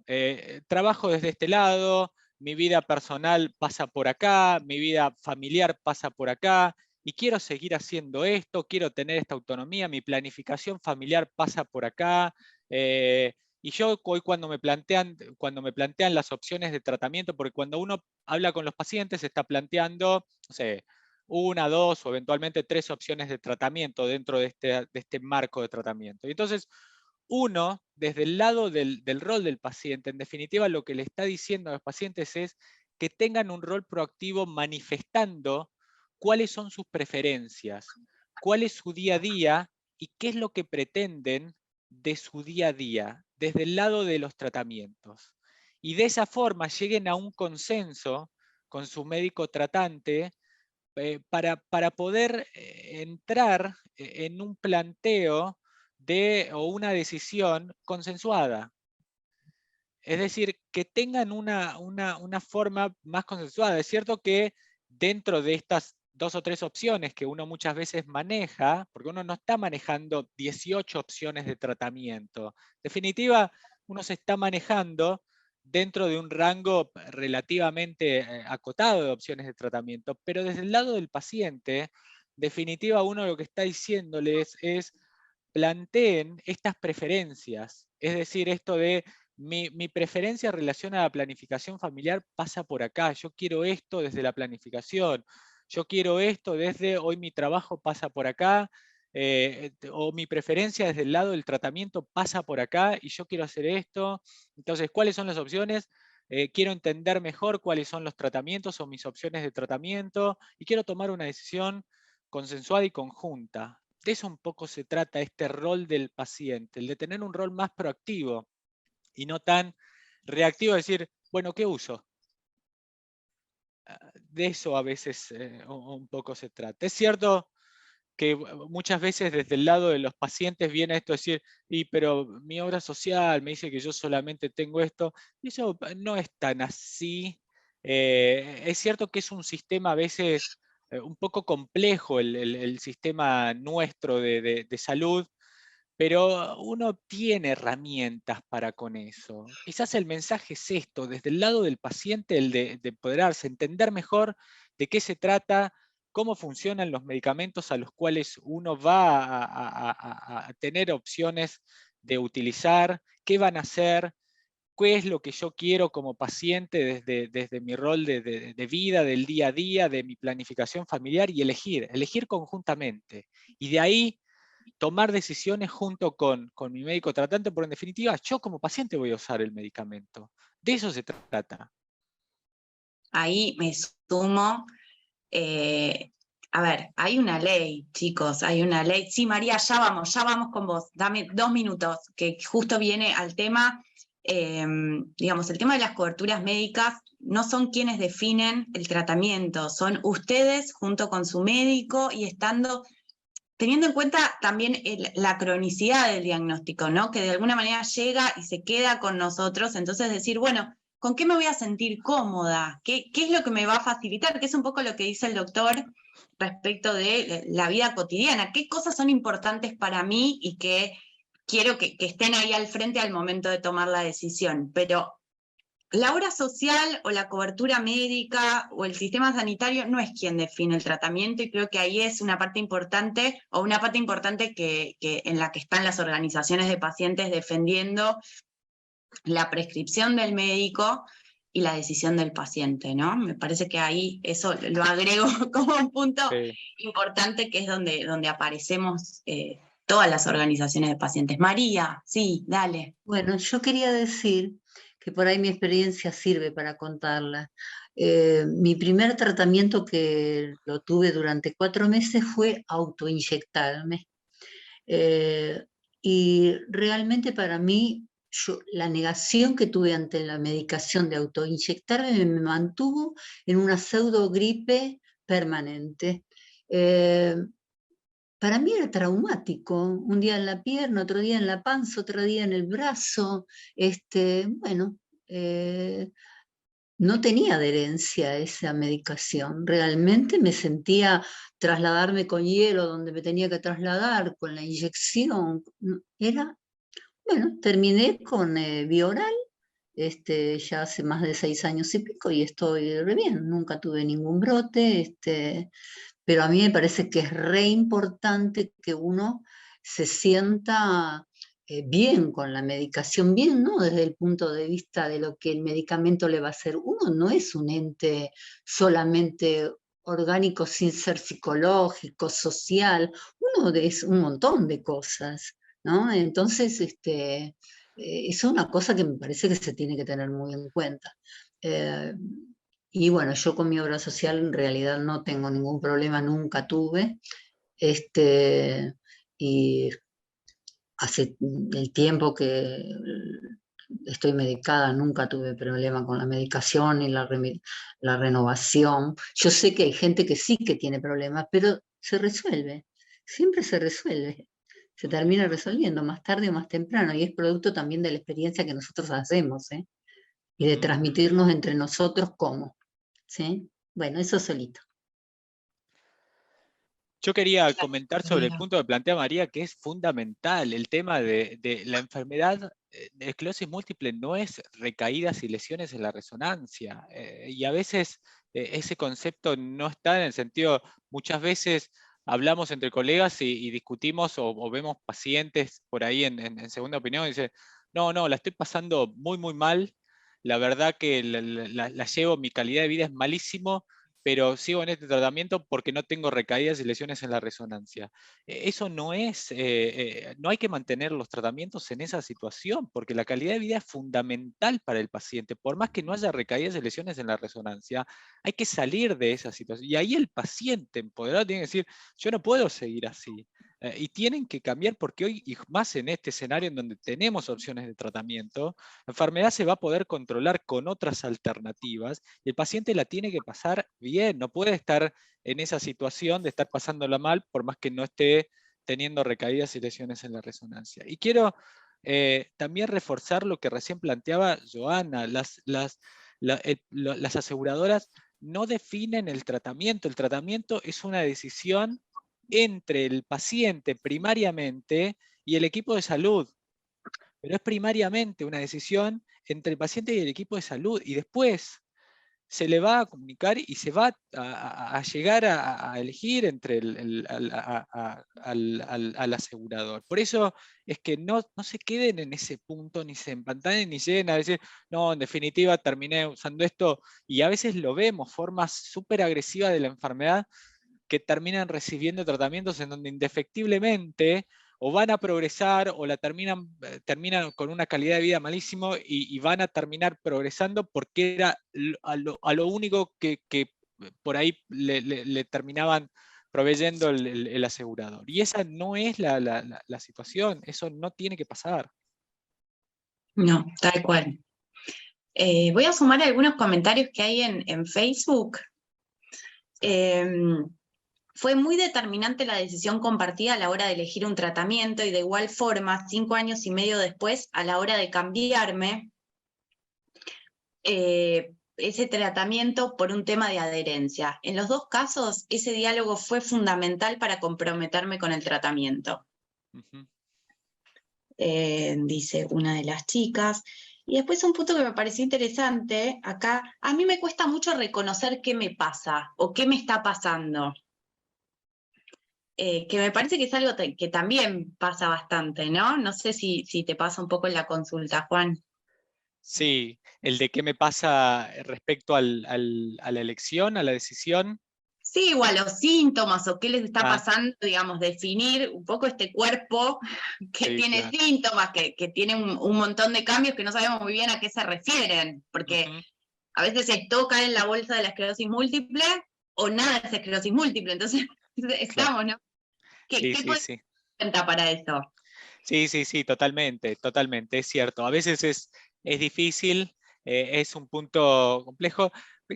trabajo desde este lado, mi vida personal pasa por acá, mi vida familiar pasa por acá, y quiero seguir haciendo esto, quiero tener esta autonomía, mi planificación familiar pasa por acá, y yo hoy cuando me plantean las opciones de tratamiento, porque cuando uno habla con los pacientes se está planteando, no sé, 1, 2 o eventualmente 3 opciones de tratamiento dentro de este marco de tratamiento. Y entonces, uno, desde el lado del rol del paciente, en definitiva lo que le está diciendo a los pacientes es que tengan un rol proactivo manifestando cuáles son sus preferencias, cuál es su día a día y qué es lo que pretenden de su día a día, desde el lado de los tratamientos. Y de esa forma lleguen a un consenso con su médico tratante para poder entrar en un planteo o una decisión consensuada. Es decir, que tengan una forma más consensuada. Es cierto que dentro de estas 2 o 3 opciones que uno muchas veces maneja, porque uno no está manejando 18 opciones de tratamiento. En definitiva, uno se está manejando dentro de un rango relativamente acotado de opciones de tratamiento, pero desde el lado del paciente, en definitiva, uno lo que está diciéndoles es planteen estas preferencias, es decir, esto de mi preferencia en relación a la planificación familiar pasa por acá, yo quiero esto desde la planificación, yo quiero esto desde hoy mi trabajo pasa por acá, o mi preferencia desde el lado del tratamiento pasa por acá y yo quiero hacer esto. Entonces, ¿cuáles son las opciones? quiero entender mejor cuáles son los tratamientos o mis opciones de tratamiento y quiero tomar una decisión consensuada y conjunta. De eso un poco se trata este rol del paciente, el de tener un rol más proactivo y no tan reactivo, decir, bueno, ¿qué uso? De eso a veces un poco se trata. Es cierto que muchas veces desde el lado de los pacientes viene esto de decir, pero mi obra social me dice que yo solamente tengo esto, y eso no es tan así. Es cierto que es un sistema a veces un poco complejo, el sistema nuestro de salud, pero uno tiene herramientas para con eso. Quizás el mensaje es esto, desde el lado del paciente, el de empoderarse, entender mejor de qué se trata, cómo funcionan los medicamentos a los cuales uno va a tener opciones de utilizar, qué van a hacer, qué es lo que yo quiero como paciente desde mi rol de vida, del día a día, de mi planificación familiar y elegir conjuntamente. Y de ahí tomar decisiones junto con mi médico tratante, porque en definitiva yo como paciente voy a usar el medicamento. De eso se trata. Ahí me sumo. A ver, hay una ley, chicos, hay una ley. Sí, María, ya vamos con vos. Dame 2 minutos, que justo viene al tema, digamos, el tema de las coberturas médicas. No son quienes definen el tratamiento, son ustedes junto con su médico y teniendo en cuenta también la cronicidad del diagnóstico, ¿no? Que de alguna manera llega y se queda con nosotros, entonces decir, bueno, ¿con qué me voy a sentir cómoda? ¿Qué es lo que me va a facilitar? Que es un poco lo que dice el doctor respecto de la vida cotidiana. ¿Qué cosas son importantes para mí y que quiero que estén ahí al frente al momento de tomar la decisión? Pero la obra social o la cobertura médica o el sistema sanitario no es quien define el tratamiento, y creo que ahí es una parte importante, o una parte importante que en la que están las organizaciones de pacientes defendiendo la prescripción del médico y la decisión del paciente, ¿no? Me parece que ahí eso lo agrego como un punto importante, que es donde aparecemos todas las organizaciones de pacientes. María, sí, dale. Bueno, yo quería decir que por ahí mi experiencia sirve para contarla. Mi primer tratamiento, que lo tuve durante 4 meses, fue autoinyectarme. Y realmente para mí, la negación que tuve ante la medicación de autoinyectarme me mantuvo en una pseudo gripe permanente. Para mí era traumático, un día en la pierna, otro día en la panza, otro día en el brazo. Bueno, no tenía adherencia a esa medicación. Realmente me sentía trasladarme con hielo donde me tenía que trasladar, con la inyección. Bueno, terminé con Bioral, ya hace más de 6 años y pico, y estoy re bien. Nunca tuve ningún brote, pero a mí me parece que es re importante que uno se sienta bien con la medicación, bien, ¿no? Desde el punto de vista de lo que el medicamento le va a hacer. Uno no es un ente solamente orgánico sin ser psicológico, social, uno es un montón de cosas, ¿no? Entonces, es una cosa que me parece que se tiene que tener muy en cuenta. Y bueno, yo con mi obra social en realidad no tengo ningún problema, nunca tuve. Y hace el tiempo que estoy medicada, nunca tuve problema con la medicación y la renovación. Yo sé que hay gente que sí que tiene problemas, pero se resuelve, siempre se resuelve. Se termina resolviendo más tarde o más temprano, y es producto también de la experiencia que nosotros hacemos, ¿eh? Y de transmitirnos entre nosotros cómo. ¿Sí? Bueno, eso solito. Yo quería comentar sobre el punto que plantea María, que es fundamental. El tema de la enfermedad de esclerosis múltiple no es recaídas y lesiones en la resonancia. Y a veces ese concepto no está en el sentido, muchas veces hablamos entre colegas y discutimos o vemos pacientes por ahí en segunda opinión y dicen, no, la estoy pasando muy, muy mal. La verdad que la llevo, mi calidad de vida es malísimo, pero sigo en este tratamiento porque no tengo recaídas y lesiones en la resonancia. Eso no es, no hay que mantener los tratamientos en esa situación, porque la calidad de vida es fundamental para el paciente. Por más que no haya recaídas y lesiones en la resonancia, hay que salir de esa situación. Y ahí el paciente empoderado tiene que decir, yo no puedo seguir así. Y tienen que cambiar porque hoy, y más en este escenario en donde tenemos opciones de tratamiento, la enfermedad se va a poder controlar con otras alternativas y el paciente la tiene que pasar bien, no puede estar en esa situación de estar pasándola mal por más que no esté teniendo recaídas y lesiones en la resonancia. Y quiero también reforzar lo que recién planteaba Joana, las aseguradoras no definen el tratamiento es una decisión entre el paciente primariamente y el equipo de salud. Pero es primariamente una decisión entre el paciente y el equipo de salud, y después se le va a comunicar y se va a llegar a elegir entre al asegurador. Por eso es que no se queden en ese punto, ni se empantanen, ni lleguen a decir, no, en definitiva terminé usando esto, y a veces lo vemos, formas súper agresivas de la enfermedad, que terminan recibiendo tratamientos en donde indefectiblemente o van a progresar o terminan con una calidad de vida malísimo y van a terminar progresando porque era a lo único que por ahí le terminaban proveyendo el asegurador. Y esa no es la situación, eso no tiene que pasar. No, tal cual. Voy a sumar algunos comentarios que hay en Facebook. Fue muy determinante la decisión compartida a la hora de elegir un tratamiento y de igual forma, 5 años y medio después, a la hora de cambiarme ese tratamiento por un tema de adherencia. En los dos casos, ese diálogo fue fundamental para comprometerme con el tratamiento. Uh-huh. Dice una de las chicas. Y después un punto que me pareció interesante acá, a mí me cuesta mucho reconocer qué me pasa o qué me está pasando. Que me parece que es algo que también pasa bastante, ¿no? No sé si te pasa un poco en la consulta, Juan. Sí, el de qué me pasa respecto a la elección, a la decisión. Sí, o a los síntomas o qué les está pasando, digamos, definir un poco este cuerpo que sí, tiene claro. síntomas, que tiene un montón de cambios que no sabemos muy bien a qué se refieren, porque a veces todo cae en la bolsa de la esclerosis múltiple o nada es esclerosis múltiple, entonces estamos, ¿no? ¿Qué puedes dar cuenta para eso? Sí, totalmente, es cierto. A veces es difícil, es un punto complejo.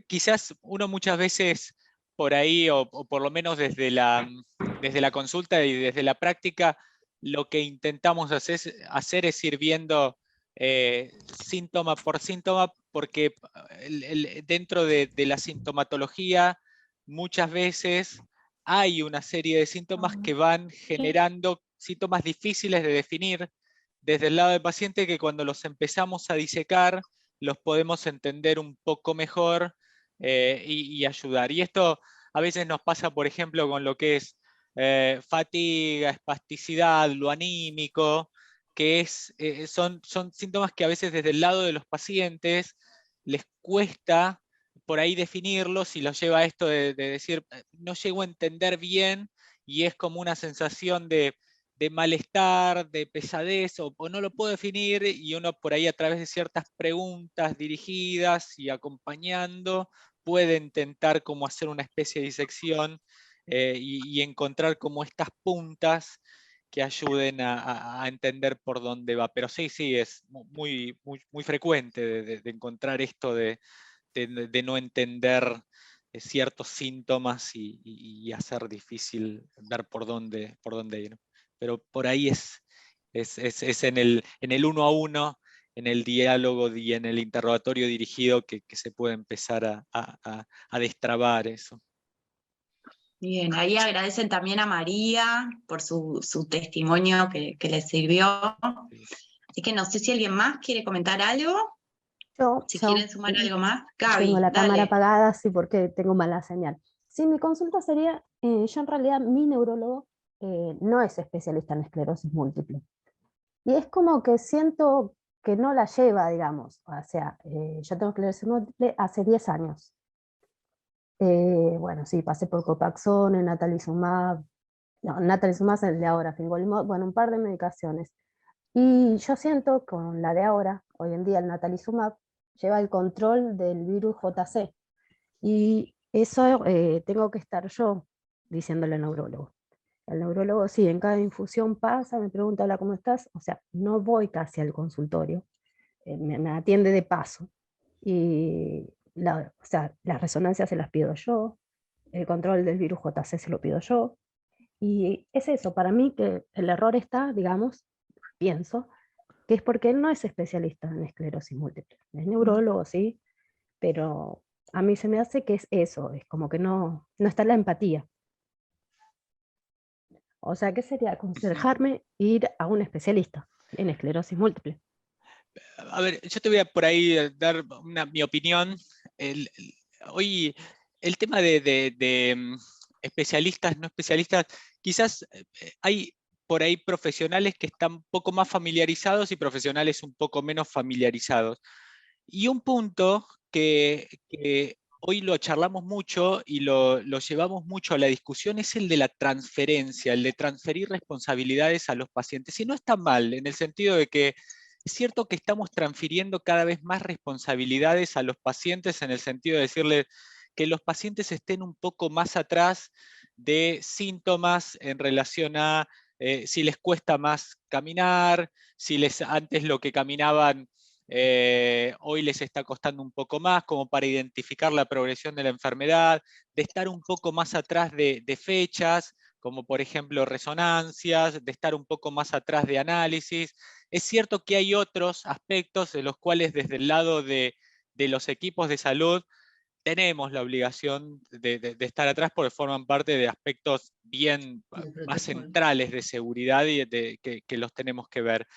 Quizás uno muchas veces por ahí, o por lo menos desde la consulta y desde la práctica, lo que intentamos hacer es ir viendo síntoma por síntoma, porque dentro de la sintomatología muchas veces hay una serie de síntomas que van generando síntomas difíciles de definir desde el lado del paciente, que cuando los empezamos a disecar los podemos entender un poco mejor y ayudar. Y esto a veces nos pasa, por ejemplo, con lo que es fatiga, espasticidad, lo anímico, que son síntomas que a veces desde el lado de los pacientes les cuesta por ahí definirlos, y los lleva a esto de decir, no llego a entender bien, y es como una sensación de malestar, de pesadez, o no lo puedo definir, y uno por ahí a través de ciertas preguntas dirigidas y acompañando puede intentar como hacer una especie de disección y encontrar como estas puntas que ayuden a entender por dónde va. Pero sí, es muy frecuente de encontrar esto de no entender ciertos síntomas y hacer difícil ver por dónde ir. Pero por ahí es en el uno a uno, en el diálogo y en el interrogatorio dirigido que se puede empezar a destrabar eso. Bien, ahí agradecen también a María por su testimonio que les sirvió. Así que no sé si alguien más quiere comentar algo. Si quieren sumar algo más. Gaby, tengo la dale. cámara apagada, sí, porque tengo mala señal. Sí, mi consulta sería, yo en realidad mi neurólogo no es especialista en esclerosis múltiple. Y es como que siento que no la lleva, digamos. O sea, yo tengo esclerosis múltiple hace 10 años. Bueno, sí, pasé por Copaxone, Natalizumab, no, Natalizumab es el de ahora, Fingolimod, bueno, un par de medicaciones. Y yo siento con la de ahora, hoy en día el Natalizumab, lleva el control del virus JC. Y eso tengo que estar yo diciéndole al neurólogo. El neurólogo sí, en cada infusión pasa, me pregunta, hola, ¿cómo estás? O sea, no voy casi al consultorio, me atiende de paso. Y o sea, las resonancias se las pido yo, el control del virus JC se lo pido yo. Y es eso, para mí que el error está, digamos, pienso, que es porque él no es especialista en esclerosis múltiple. Es neurólogo, sí, pero a mí se me hace que es eso, es como que no está la empatía. O sea, ¿qué sería aconsejarme ir a un especialista en esclerosis múltiple? A ver, yo te voy a por ahí dar mi opinión. Hoy el tema de especialistas, no especialistas, quizás hay por ahí profesionales que están un poco más familiarizados y profesionales un poco menos familiarizados. Y un punto que hoy lo charlamos mucho y lo llevamos mucho a la discusión es el de la transferencia, el de transferir responsabilidades a los pacientes. Y no está mal, en el sentido de que es cierto que estamos transfiriendo cada vez más responsabilidades a los pacientes en el sentido de decirles que los pacientes estén un poco más atrás de síntomas en relación a si les cuesta más caminar, si antes lo que caminaban hoy les está costando un poco más, como para identificar la progresión de la enfermedad, de estar un poco más atrás de fechas, como por ejemplo resonancias, de estar un poco más atrás de análisis. Es cierto que hay otros aspectos de los cuales desde el lado de los equipos de salud tenemos la obligación de estar atrás porque forman parte de aspectos bien más centrales de seguridad y que los tenemos que ver.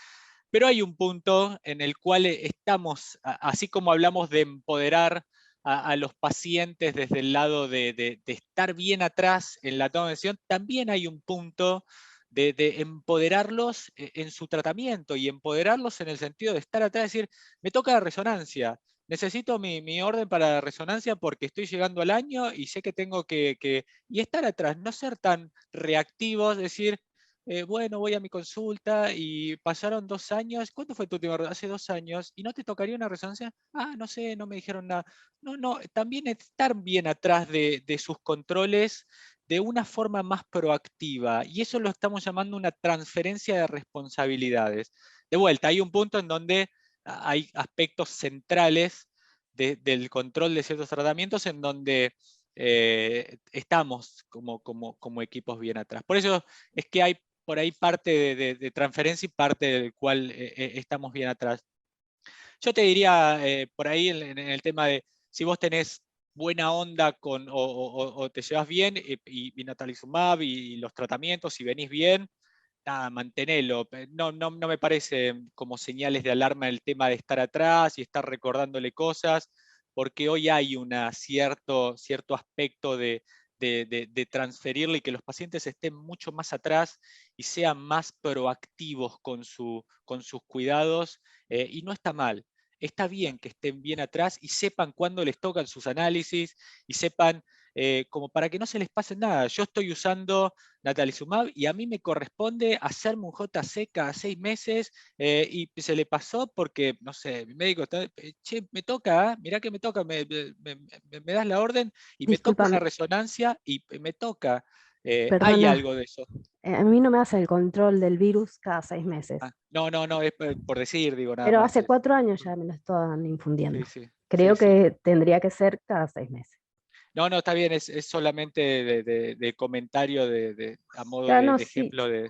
Pero hay un punto en el cual estamos, así como hablamos de empoderar a los pacientes desde el lado de estar bien atrás en la toma de decisión, también hay un punto de empoderarlos en su tratamiento y empoderarlos en el sentido de estar atrás, decir, me toca la resonancia, necesito mi orden para la resonancia porque estoy llegando al año y sé que tengo y estar atrás, no ser tan reactivos, decir, bueno, voy a mi consulta y pasaron 2 años. ¿Cuánto fue tu última resonancia? Hace 2 años. ¿Y no te tocaría una resonancia? Ah, no sé, no me dijeron nada. No, también estar bien atrás de sus controles de una forma más proactiva. Y eso lo estamos llamando una transferencia de responsabilidades. De vuelta, hay un punto en donde hay aspectos centrales del control de ciertos tratamientos en donde estamos como equipos bien atrás. Por eso es que hay por ahí parte de transferencia y parte del cual estamos bien atrás. Yo te diría por ahí en el tema de si vos tenés buena onda o te llevas bien y Natalizumab y los tratamientos y venís bien, nada, mantenelo. No me parece como señales de alarma el tema de estar atrás y estar recordándole cosas, porque hoy hay un cierto aspecto de transferirle y que los pacientes estén mucho más atrás y sean más proactivos con sus cuidados, y no está mal. Está bien que estén bien atrás y sepan cuándo les tocan sus análisis y sepan como para que no se les pase nada. Yo estoy usando Natalizumab y a mí me corresponde hacerme un JC cada 6 meses y se le pasó porque, no sé, mi médico está, che, me toca, mirá que me toca, me das la orden y me toca una Discúlpame, resonancia y me toca. Hay perdona, algo de eso. a mí no me hace el control del virus cada 6 meses, No, es por decir, digo, nada pero más. hace 4 años ya me lo están infundiendo. Sí. Creo que tendría que ser cada 6 meses. No, está bien, es solamente de comentario a modo Ya de no, sí, ejemplo de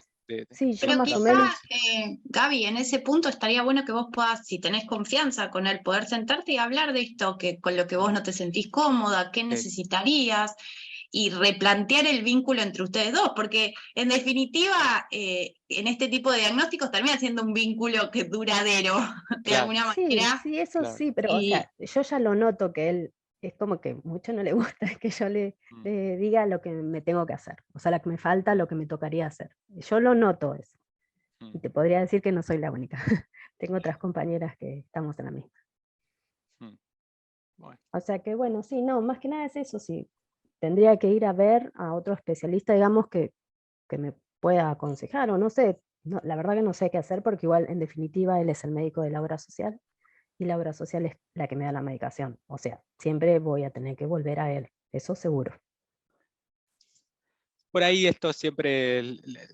sí, yo Pero más o quizá, menos. Gaby, en ese punto estaría bueno que vos puedas, si tenés confianza con él, poder sentarte y hablar de esto, que con lo que vos no te sentís cómoda, qué necesitarías, y replantear el vínculo entre ustedes dos, porque en definitiva, en este tipo de diagnósticos termina siendo un vínculo que es duradero, de alguna Sí, manera. sí, eso Claro. sí, pero o Y sea, yo ya lo noto que él es como que mucho no le gusta que yo le diga lo que me tengo que hacer, o sea, lo que me falta, lo que me tocaría hacer. Yo lo noto eso. Y te podría decir que no soy la única. Tengo otras compañeras que estamos en la misma. Bueno. O sea que bueno, sí, no, más que nada es eso, sí. tendría que ir a ver a otro especialista, digamos, que me pueda aconsejar, o no sé, la verdad que no sé qué hacer, porque igual, en definitiva, él es el médico de la obra social, y la obra social es la que me da la medicación. O sea, siempre voy a tener que volver a él, eso seguro. Por ahí esto siempre,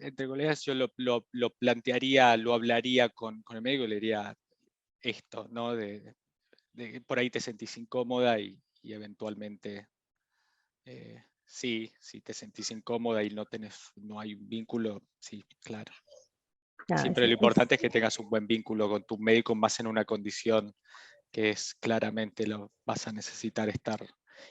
entre colegas, yo lo plantearía, lo hablaría con el médico, le diría esto, ¿no? De por ahí te sentís incómoda y eventualmente, sí, si te sentís incómoda y no hay un vínculo, sí, claro. Siempre lo importante es que tengas un buen vínculo con tu médico, más en una condición que es claramente lo vas a necesitar estar.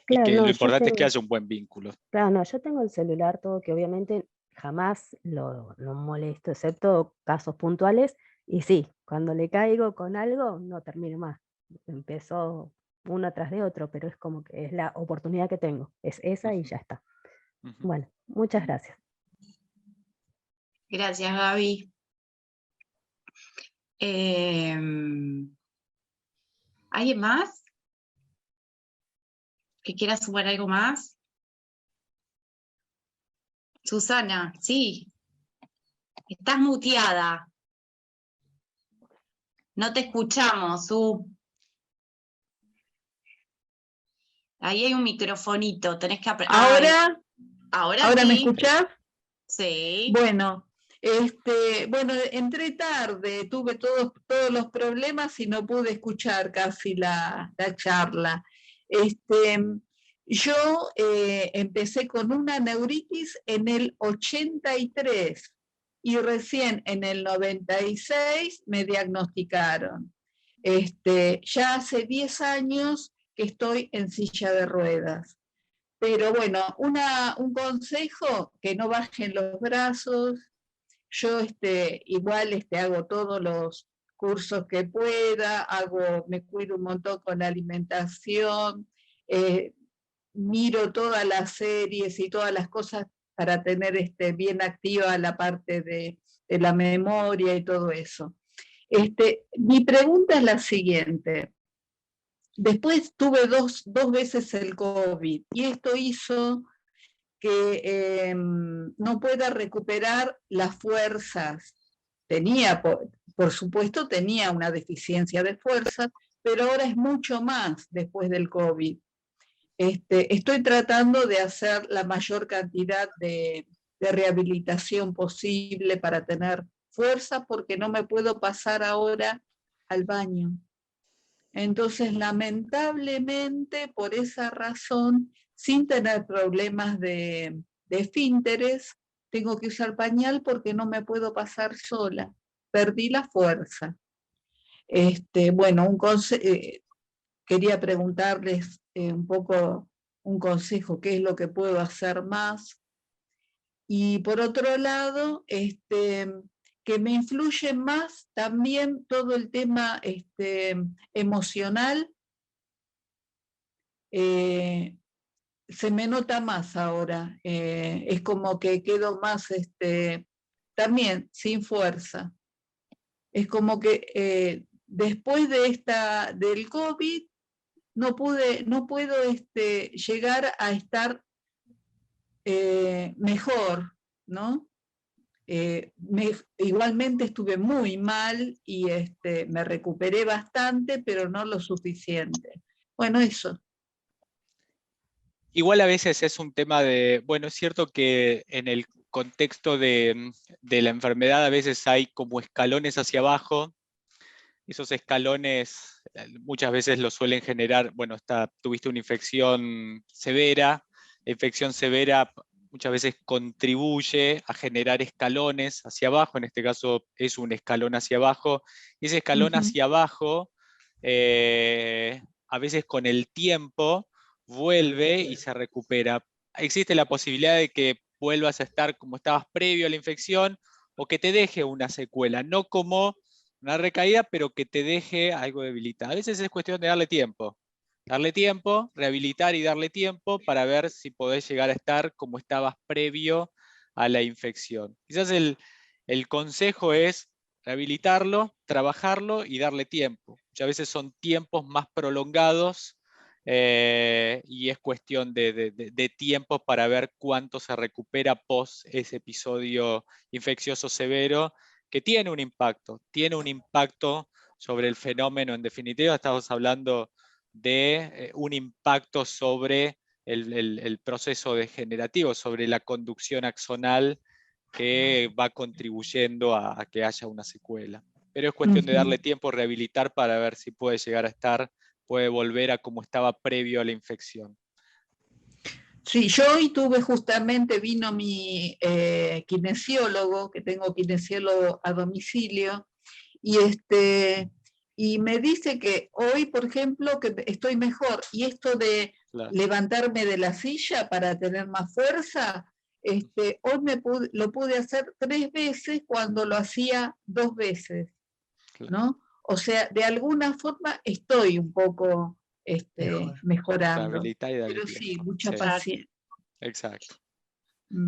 Claro, y que no, lo yo importante es que tengo, haya un buen vínculo. claro, no, yo tengo el celular todo, que obviamente jamás lo molesto, excepto casos puntuales, y sí, cuando le caigo con algo, no termino más. Empezó uno tras de otro, pero es como que es la oportunidad que tengo, es esa y ya está. Bueno, muchas gracias. Gracias, Gaby. ¿Alguien más que quiera sumar algo más? Susana, sí. Estás muteada. No te escuchamos, Su. Ahí hay un microfonito, tenés que ¿Ahora? Ahora ¿Ahora sí. me escuchás? Sí. Bueno, entré tarde, tuve todos los problemas y no pude escuchar casi la charla. Yo empecé con una neuritis en el 83 y recién en el 96 me diagnosticaron. Ya hace 10 años que estoy en silla de ruedas. Pero bueno, un consejo, que no bajen los brazos. Yo igual hago todos los cursos que pueda, me cuido un montón con la alimentación, miro todas las series y todas las cosas para tener bien activa la parte de la memoria y todo eso. Mi pregunta es la siguiente. Después tuve dos veces el COVID y esto hizo que no pueda recuperar las fuerzas. Por supuesto, tenía una deficiencia de fuerzas, pero ahora es mucho más después del COVID. Estoy tratando de hacer la mayor cantidad de rehabilitación posible para tener fuerza, porque no me puedo pasar ahora al baño. Entonces, lamentablemente, por esa razón, sin tener problemas de esfínteres, tengo que usar pañal porque no me puedo pasar sola. Perdí la fuerza. Bueno, quería preguntarles un poco un consejo, qué es lo que puedo hacer más. Y por otro lado, que me influye más también todo el tema emocional. Se me nota más ahora, es como que quedo más, también sin fuerza. Es como que después del COVID no puedo llegar a estar mejor, ¿no? Igualmente estuve muy mal y me recuperé bastante, pero no lo suficiente. Bueno, eso. Igual a veces es un tema de, bueno, es cierto que en el contexto de la enfermedad a veces hay como escalones hacia abajo. Esos escalones muchas veces lo suelen generar, bueno, tuviste una infección severa, la infección severa muchas veces contribuye a generar escalones hacia abajo, en este caso es un escalón hacia abajo, y ese escalón hacia abajo, a veces con el tiempo, vuelve y se recupera. Existe la posibilidad de que vuelvas a estar como estabas previo a la infección, o que te deje una secuela, no como una recaída, pero que te deje algo debilitado. A veces es cuestión de darle tiempo, rehabilitar y darle tiempo para ver si podés llegar a estar como estabas previo a la infección. Quizás el consejo es rehabilitarlo, trabajarlo y darle tiempo. Muchas veces son tiempos más prolongados y y es cuestión de tiempo para ver cuánto se recupera post ese episodio infeccioso severo, que tiene un impacto sobre el fenómeno. En definitiva, estamos hablando de un impacto sobre el proceso degenerativo, sobre la conducción axonal que va contribuyendo a que haya una secuela. Pero es cuestión de darle tiempo a rehabilitar para ver si puede llegar a estar, puede volver a como estaba previo a la infección. Sí, yo hoy tuve justamente, vino mi kinesiólogo, que tengo kinesiólogo a domicilio, y me dice que hoy, por ejemplo, que estoy mejor, y esto de levantarme de la silla para tener más fuerza, hoy lo pude hacer 3 veces cuando lo hacía 2 veces, ¿no? O sea, de alguna forma estoy un poco mejorando. Pero sí, mucha paciencia. Exacto.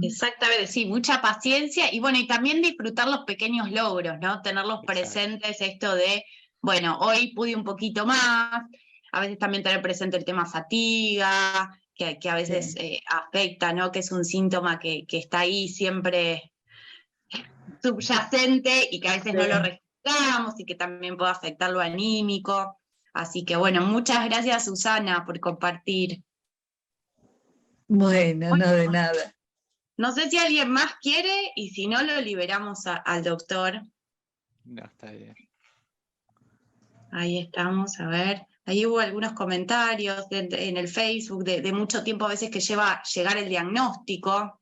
Exactamente, sí, mucha paciencia y bueno, y también disfrutar los pequeños logros, ¿no? Tenerlos presentes, esto de, bueno, hoy pude un poquito más, a veces también tener presente el tema fatiga, que a veces afecta, ¿no? Que es un síntoma que está ahí siempre subyacente y que a veces no lo registramos y que también puede afectar lo anímico. Así que bueno, muchas gracias Susana por compartir. Bueno, no de nada. No sé si alguien más quiere y si no lo liberamos al doctor. No, está bien. Ahí estamos, a ver. Ahí hubo algunos comentarios en el Facebook de mucho tiempo a veces que lleva llegar el diagnóstico.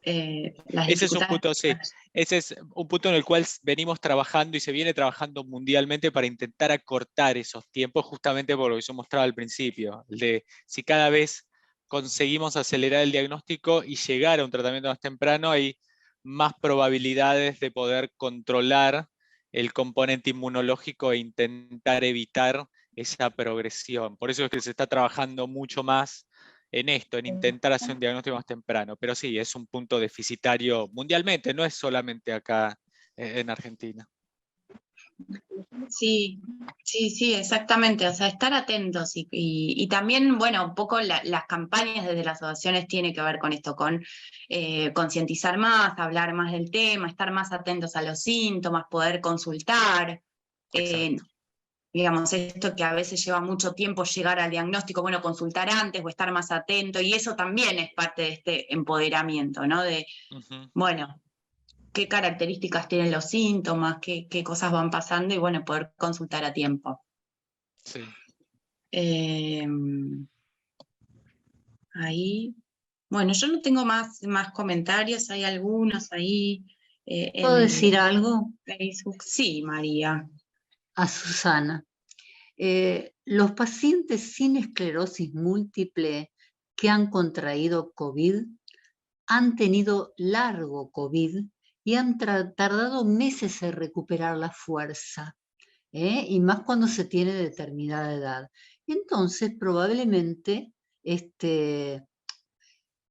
Ese es un punto, sí. Ese es un punto en el cual venimos trabajando y se viene trabajando mundialmente para intentar acortar esos tiempos, justamente por lo que yo mostraba al principio, de si cada vez conseguimos acelerar el diagnóstico y llegar a un tratamiento más temprano, hay más probabilidades de poder controlar el componente inmunológico e intentar evitar esa progresión. Por eso es que se está trabajando mucho más en esto, en intentar hacer un diagnóstico más temprano. Pero sí, es un punto deficitario mundialmente, no es solamente acá en Argentina. Sí, exactamente. O sea, estar atentos y también, bueno, un poco las campañas desde las asociaciones tienen que ver con esto, con concientizar más, hablar más del tema, estar más atentos a los síntomas, poder consultar. Digamos, esto que a veces lleva mucho tiempo llegar al diagnóstico, bueno, consultar antes o estar más atento, y eso también es parte de este empoderamiento, ¿no? De, bueno, qué características tienen los síntomas, qué cosas van pasando, y bueno, poder consultar a tiempo. Sí. Ahí. Bueno, yo no tengo más comentarios, hay algunos ahí. ¿Puedo decir algo? Facebook. Sí, María. A Susana. Los pacientes sin esclerosis múltiple que han contraído COVID han tenido largo COVID y han tardado meses en recuperar la fuerza, y más cuando se tiene determinada edad. Entonces, probablemente,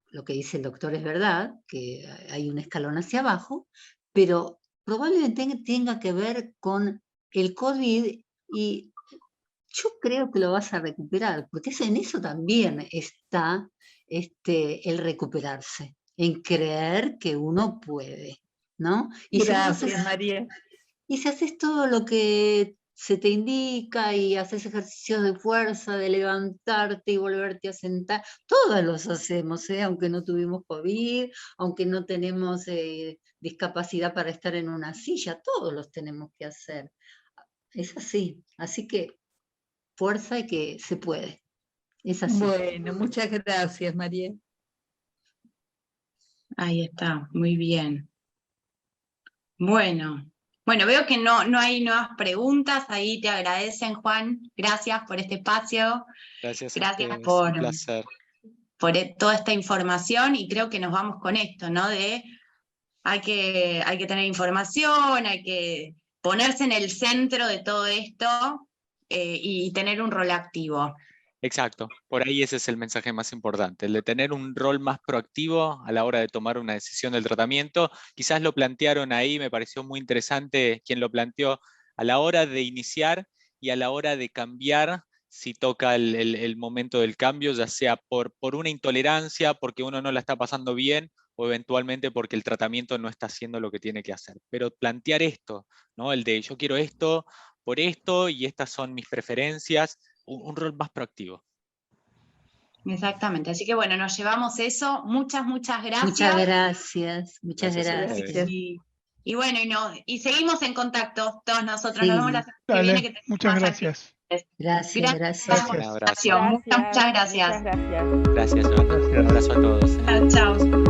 lo que dice el doctor es verdad, que hay un escalón hacia abajo, pero probablemente tenga que ver con el COVID y yo creo que lo vas a recuperar, porque en eso también está el recuperarse, en creer que uno puede, ¿no? Gracias, María. Y si haces todo lo que se te indica y haces ejercicios de fuerza, de levantarte y volverte a sentar, todos los hacemos, aunque no tuvimos COVID, aunque no tenemos discapacidad para estar en una silla, todos los tenemos que hacer. Es así, así que fuerza y que se puede. Es así. Bueno, muchas gracias, María. Ahí está, muy bien. Bueno, veo que no hay nuevas preguntas, ahí te agradecen, Juan. Gracias por este espacio. Gracias por, un placer. Por toda esta información, y creo que nos vamos con esto, ¿no? De hay que tener información, hay que ponerse en el centro de todo esto y tener un rol activo. Exacto, por ahí ese es el mensaje más importante, el de tener un rol más proactivo a la hora de tomar una decisión del tratamiento. Quizás lo plantearon ahí, me pareció muy interesante quien lo planteó, a la hora de iniciar y a la hora de cambiar, si toca el momento del cambio, ya sea por una intolerancia, porque uno no la está pasando bien, o eventualmente porque el tratamiento no está haciendo lo que tiene que hacer. Pero plantear esto, ¿no? El de yo quiero esto por esto y estas son mis preferencias, un rol más proactivo. Exactamente, así que bueno, nos llevamos eso. Muchas gracias. Muchas gracias, muchas Gracias a gracias. ustedes. Y bueno, y seguimos en contacto todos nosotros. Sí. Nos vemos la semana que Dale, viene. Que tenemos muchas más gracias. Gracias, Gracias. por Un la abrazo. invitación. Muchas gracias. Muchas gracias. Gracias, Joana. Un abrazo a todos. Chao.